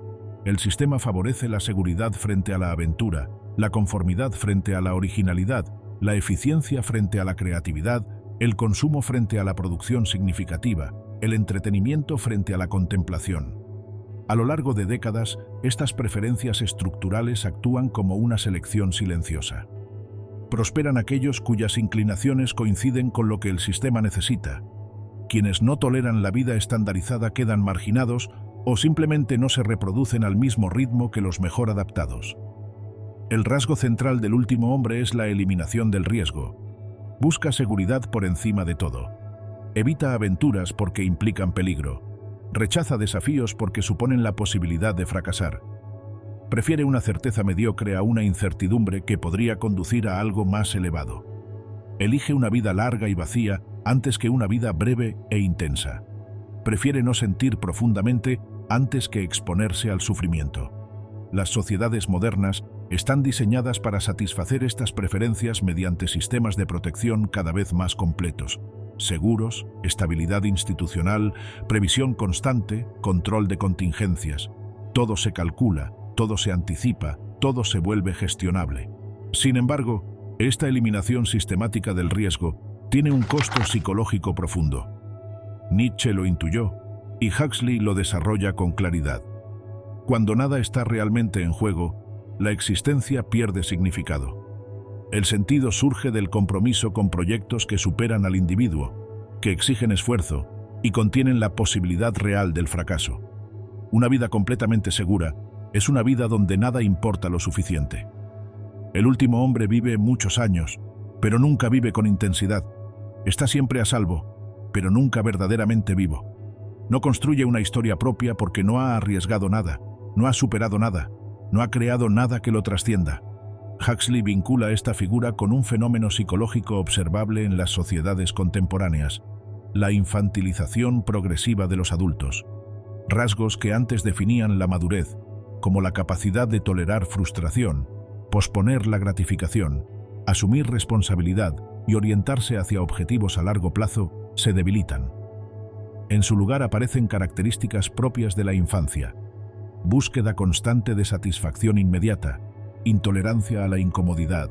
El sistema favorece la seguridad frente a la aventura, la conformidad frente a la originalidad, la eficiencia frente a la creatividad, el consumo frente a la producción significativa, el entretenimiento frente a la contemplación. A lo largo de décadas, estas preferencias estructurales actúan como una selección silenciosa. Prosperan aquellos cuyas inclinaciones coinciden con lo que el sistema necesita. Quienes no toleran la vida estandarizada quedan marginados o simplemente no se reproducen al mismo ritmo que los mejor adaptados. El rasgo central del último hombre es la eliminación del riesgo. Busca seguridad por encima de todo. Evita aventuras porque implican peligro. Rechaza desafíos porque suponen la posibilidad de fracasar. Prefiere una certeza mediocre a una incertidumbre que podría conducir a algo más elevado. Elige una vida larga y vacía antes que una vida breve e intensa. Prefiere no sentir profundamente antes que exponerse al sufrimiento. Las sociedades modernas están diseñadas para satisfacer estas preferencias mediante sistemas de protección cada vez más completos. Seguros, estabilidad institucional, previsión constante, control de contingencias. Todo se calcula, todo se anticipa, todo se vuelve gestionable. Sin embargo, esta eliminación sistemática del riesgo tiene un costo psicológico profundo. Nietzsche lo intuyó y Huxley lo desarrolla con claridad. Cuando nada está realmente en juego, la existencia pierde significado. El sentido surge del compromiso con proyectos que superan al individuo, que exigen esfuerzo y contienen la posibilidad real del fracaso. Una vida completamente segura es una vida donde nada importa lo suficiente. El último hombre vive muchos años, pero nunca vive con intensidad. Está siempre a salvo, pero nunca verdaderamente vivo. No construye una historia propia porque no ha arriesgado nada, no ha superado nada, no ha creado nada que lo trascienda. Huxley vincula esta figura con un fenómeno psicológico observable en las sociedades contemporáneas: la infantilización progresiva de los adultos. Rasgos que antes definían la madurez, como la capacidad de tolerar frustración, posponer la gratificación, asumir responsabilidad y orientarse hacia objetivos a largo plazo, se debilitan. En su lugar aparecen características propias de la infancia: búsqueda constante de satisfacción inmediata, intolerancia a la incomodidad,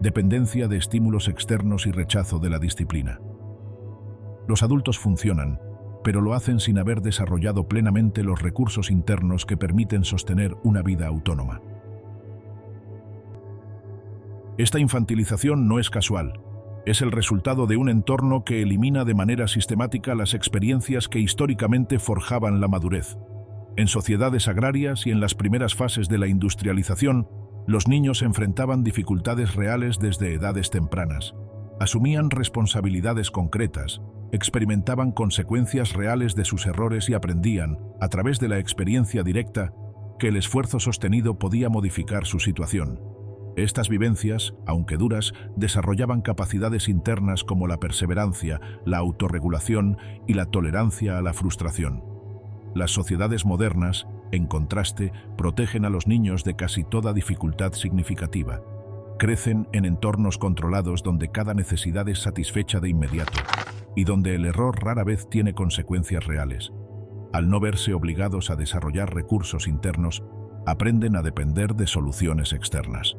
dependencia de estímulos externos y rechazo de la disciplina. Los adultos funcionan, pero lo hacen sin haber desarrollado plenamente los recursos internos que permiten sostener una vida autónoma. Esta infantilización no es casual. Es el resultado de un entorno que elimina de manera sistemática las experiencias que históricamente forjaban la madurez. En sociedades agrarias y en las primeras fases de la industrialización, los niños enfrentaban dificultades reales desde edades tempranas. Asumían responsabilidades concretas, experimentaban consecuencias reales de sus errores y aprendían, a través de la experiencia directa, que el esfuerzo sostenido podía modificar su situación. Estas vivencias, aunque duras, desarrollaban capacidades internas como la perseverancia, la autorregulación y la tolerancia a la frustración. Las sociedades modernas, en contraste, protegen a los niños de casi toda dificultad significativa. Crecen en entornos controlados donde cada necesidad es satisfecha de inmediato y donde el error rara vez tiene consecuencias reales. Al no verse obligados a desarrollar recursos internos, aprenden a depender de soluciones externas.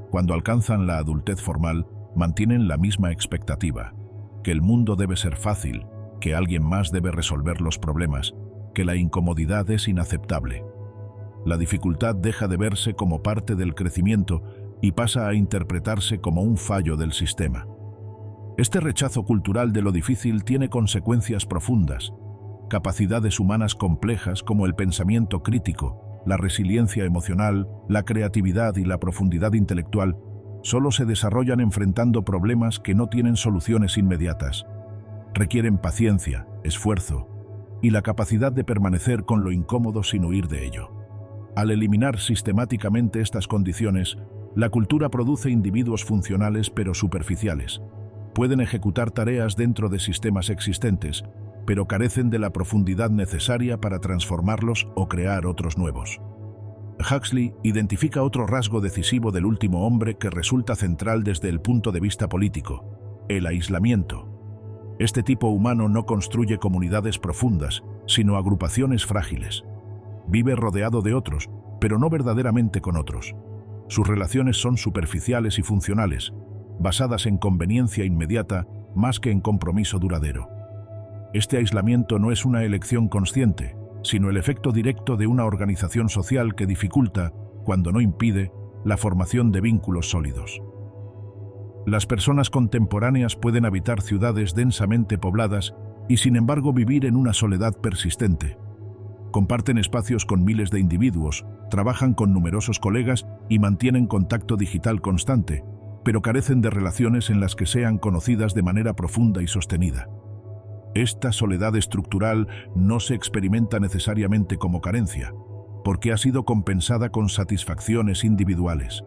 Cuando alcanzan la adultez formal, mantienen la misma expectativa: que el mundo debe ser fácil, que alguien más debe resolver los problemas, que la incomodidad es inaceptable. La dificultad deja de verse como parte del crecimiento y pasa a interpretarse como un fallo del sistema. Este rechazo cultural de lo difícil tiene consecuencias profundas. Capacidades humanas complejas como el pensamiento crítico, la resiliencia emocional, la creatividad y la profundidad intelectual solo se desarrollan enfrentando problemas que no tienen soluciones inmediatas. Requieren paciencia, esfuerzo y la capacidad de permanecer con lo incómodo sin huir de ello. Al eliminar sistemáticamente estas condiciones, la cultura produce individuos funcionales pero superficiales. Pueden ejecutar tareas dentro de sistemas existentes, pero carecen de la profundidad necesaria para transformarlos o crear otros nuevos. Huxley identifica otro rasgo decisivo del último hombre que resulta central desde el punto de vista político: el aislamiento. Este tipo humano no construye comunidades profundas, sino agrupaciones frágiles. Vive rodeado de otros, pero no verdaderamente con otros. Sus relaciones son superficiales y funcionales, basadas en conveniencia inmediata más que en compromiso duradero. Este aislamiento no es una elección consciente, sino el efecto directo de una organización social que dificulta, cuando no impide, la formación de vínculos sólidos. Las personas contemporáneas pueden habitar ciudades densamente pobladas y sin embargo vivir en una soledad persistente. Comparten espacios con miles de individuos, trabajan con numerosos colegas y mantienen contacto digital constante, pero carecen de relaciones en las que sean conocidas de manera profunda y sostenida. Esta soledad estructural no se experimenta necesariamente como carencia, porque ha sido compensada con satisfacciones individuales.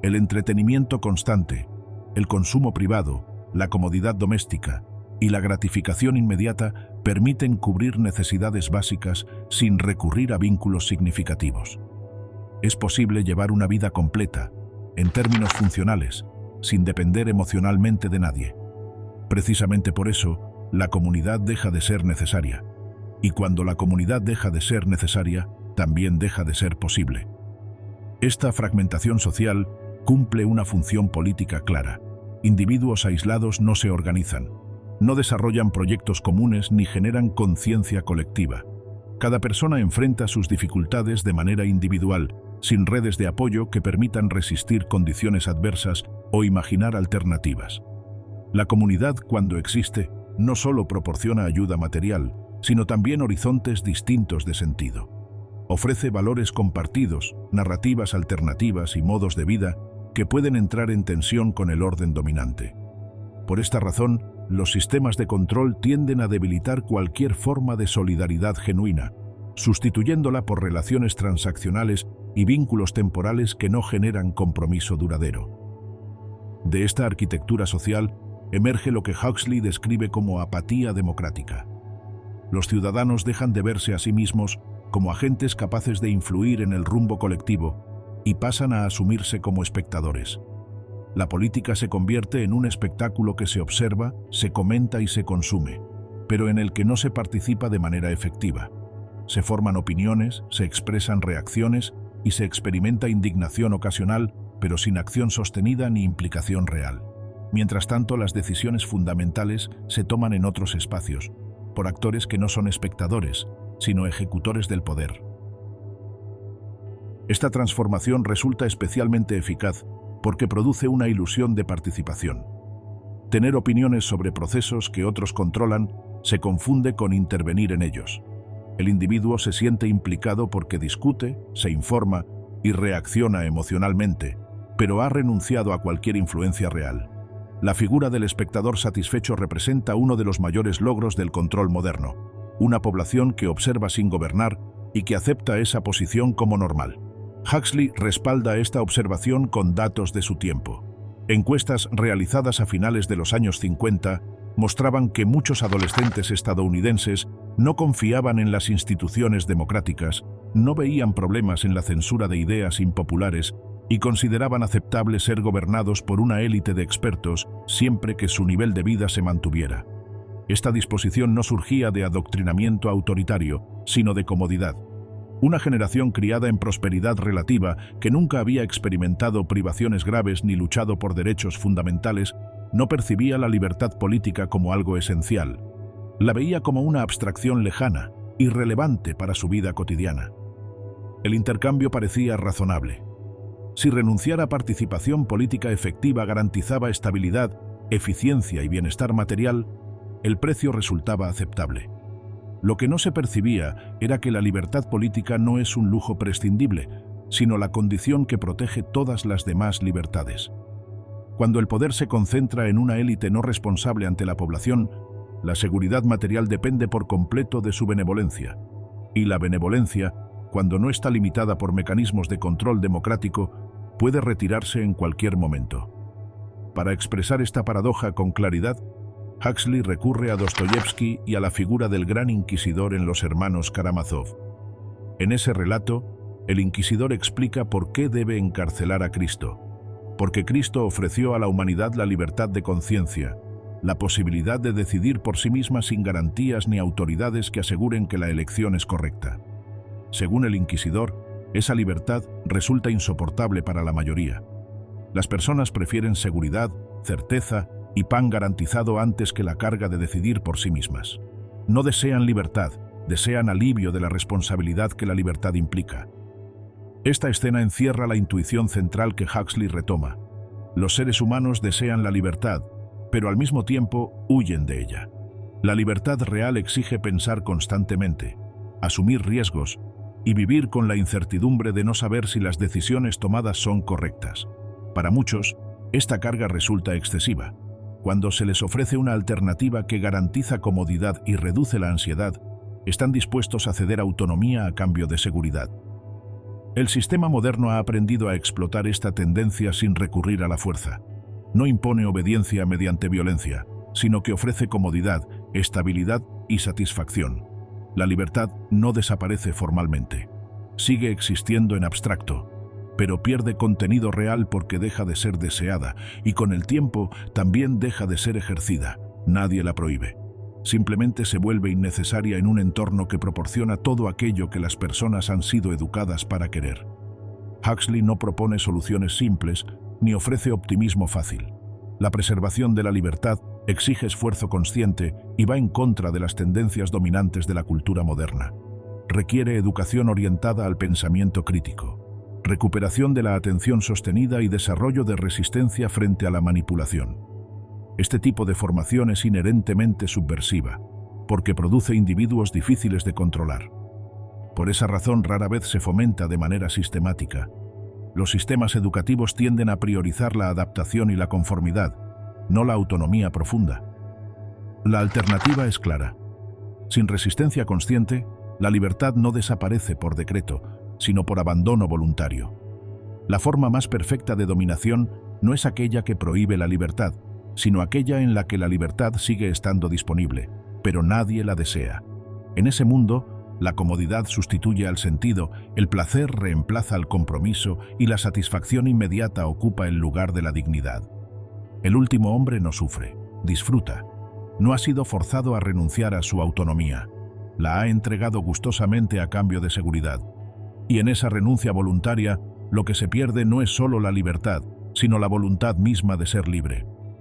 El entretenimiento constante, el consumo privado, la comodidad doméstica y la gratificación inmediata permiten cubrir necesidades básicas sin recurrir a vínculos significativos. Es posible llevar una vida completa, en términos funcionales, sin depender emocionalmente de nadie. Precisamente por eso, la comunidad deja de ser necesaria. Y cuando la comunidad deja de ser necesaria, también deja de ser posible. Esta fragmentación social cumple una función política clara. Individuos aislados no se organizan, no desarrollan proyectos comunes ni generan conciencia colectiva. Cada persona enfrenta sus dificultades de manera individual sin redes de apoyo que permitan resistir condiciones adversas o imaginar alternativas. La comunidad, cuando existe, no solo proporciona ayuda material, sino también horizontes distintos de sentido. Ofrece valores compartidos, narrativas alternativas y modos de vida que pueden entrar en tensión con el orden dominante. Por esta razón, los sistemas de control tienden a debilitar cualquier forma de solidaridad genuina, sustituyéndola por relaciones transaccionales y vínculos temporales que no generan compromiso duradero. De esta arquitectura social emerge lo que Huxley describe como apatía democrática. Los ciudadanos dejan de verse a sí mismos como agentes capaces de influir en el rumbo colectivo y pasan a asumirse como espectadores. La política se convierte en un espectáculo que se observa, se comenta y se consume, pero en el que no se participa de manera efectiva. Se forman opiniones, se expresan reacciones y se experimenta indignación ocasional, pero sin acción sostenida ni implicación real. Mientras tanto, las decisiones fundamentales se toman en otros espacios, por actores que no son espectadores, sino ejecutores del poder. Esta transformación resulta especialmente eficaz porque produce una ilusión de participación. Tener opiniones sobre procesos que otros controlan se confunde con intervenir en ellos. El individuo se siente implicado porque discute, se informa y reacciona emocionalmente, pero ha renunciado a cualquier influencia real. La figura del espectador satisfecho representa uno de los mayores logros del control moderno, una población que observa sin gobernar y que acepta esa posición como normal. Huxley respalda esta observación con datos de su tiempo. Encuestas realizadas a finales de los años 50 mostraban que muchos adolescentes estadounidenses no confiaban en las instituciones democráticas, no veían problemas en la censura de ideas impopulares y consideraban aceptable ser gobernados por una élite de expertos siempre que su nivel de vida se mantuviera. Esta disposición no surgía de adoctrinamiento autoritario, sino de comodidad. Una generación criada en prosperidad relativa, que nunca había experimentado privaciones graves ni luchado por derechos fundamentales, no percibía la libertad política como algo esencial. La veía como una abstracción lejana, irrelevante para su vida cotidiana. El intercambio parecía razonable. Si renunciar a participación política efectiva garantizaba estabilidad, eficiencia y bienestar material, el precio resultaba aceptable. Lo que no se percibía era que la libertad política no es un lujo prescindible, sino la condición que protege todas las demás libertades. Cuando el poder se concentra en una élite no responsable ante la población, la seguridad material depende por completo de su benevolencia. Y la benevolencia, cuando no está limitada por mecanismos de control democrático, puede retirarse en cualquier momento. Para expresar esta paradoja con claridad, Huxley recurre a Dostoyevsky y a la figura del gran inquisidor en Los hermanos Karamazov. En ese relato, el inquisidor explica por qué debe encarcelar a Cristo. Porque Cristo ofreció a la humanidad la libertad de conciencia, la posibilidad de decidir por sí misma sin garantías ni autoridades que aseguren que la elección es correcta. Según el inquisidor, esa libertad resulta insoportable para la mayoría. Las personas prefieren seguridad, certeza y pan garantizado antes que la carga de decidir por sí mismas. No desean libertad, desean alivio de la responsabilidad que la libertad implica. Esta escena encierra la intuición central que Huxley retoma. Los seres humanos desean la libertad, pero al mismo tiempo huyen de ella. La libertad real exige pensar constantemente, asumir riesgos y vivir con la incertidumbre de no saber si las decisiones tomadas son correctas. Para muchos, esta carga resulta excesiva. Cuando se les ofrece una alternativa que garantiza comodidad y reduce la ansiedad, están dispuestos a ceder autonomía a cambio de seguridad. El sistema moderno ha aprendido a explotar esta tendencia sin recurrir a la fuerza. No impone obediencia mediante violencia, sino que ofrece comodidad, estabilidad y satisfacción. La libertad no desaparece formalmente. Sigue existiendo en abstracto, pero pierde contenido real porque deja de ser deseada y con el tiempo también deja de ser ejercida. Nadie la prohíbe. Simplemente se vuelve innecesaria en un entorno que proporciona todo aquello que las personas han sido educadas para querer. Huxley no propone soluciones simples ni ofrece optimismo fácil. La preservación de la libertad exige esfuerzo consciente y va en contra de las tendencias dominantes de la cultura moderna. Requiere educación orientada al pensamiento crítico. recuperación de la atención sostenida y desarrollo de resistencia frente a la manipulación. Este tipo de formación es inherentemente subversiva, porque produce individuos difíciles de controlar. Por esa razón rara vez se fomenta de manera sistemática. Los sistemas educativos tienden a priorizar la adaptación y la conformidad, no la autonomía profunda. La alternativa es clara. Sin resistencia consciente, la libertad no desaparece por decreto, sino por abandono voluntario. La forma más perfecta de dominación no es aquella que prohíbe la libertad, sino aquella en la que la libertad sigue estando disponible, pero nadie la desea. En ese mundo, la comodidad sustituye al sentido, el placer reemplaza al compromiso y la satisfacción inmediata ocupa el lugar de la dignidad. El último hombre no sufre, disfruta. No ha sido forzado a renunciar a su autonomía. La ha entregado gustosamente a cambio de seguridad. Y en esa renuncia voluntaria, lo que se pierde no es solo la libertad, sino la voluntad misma de ser libre.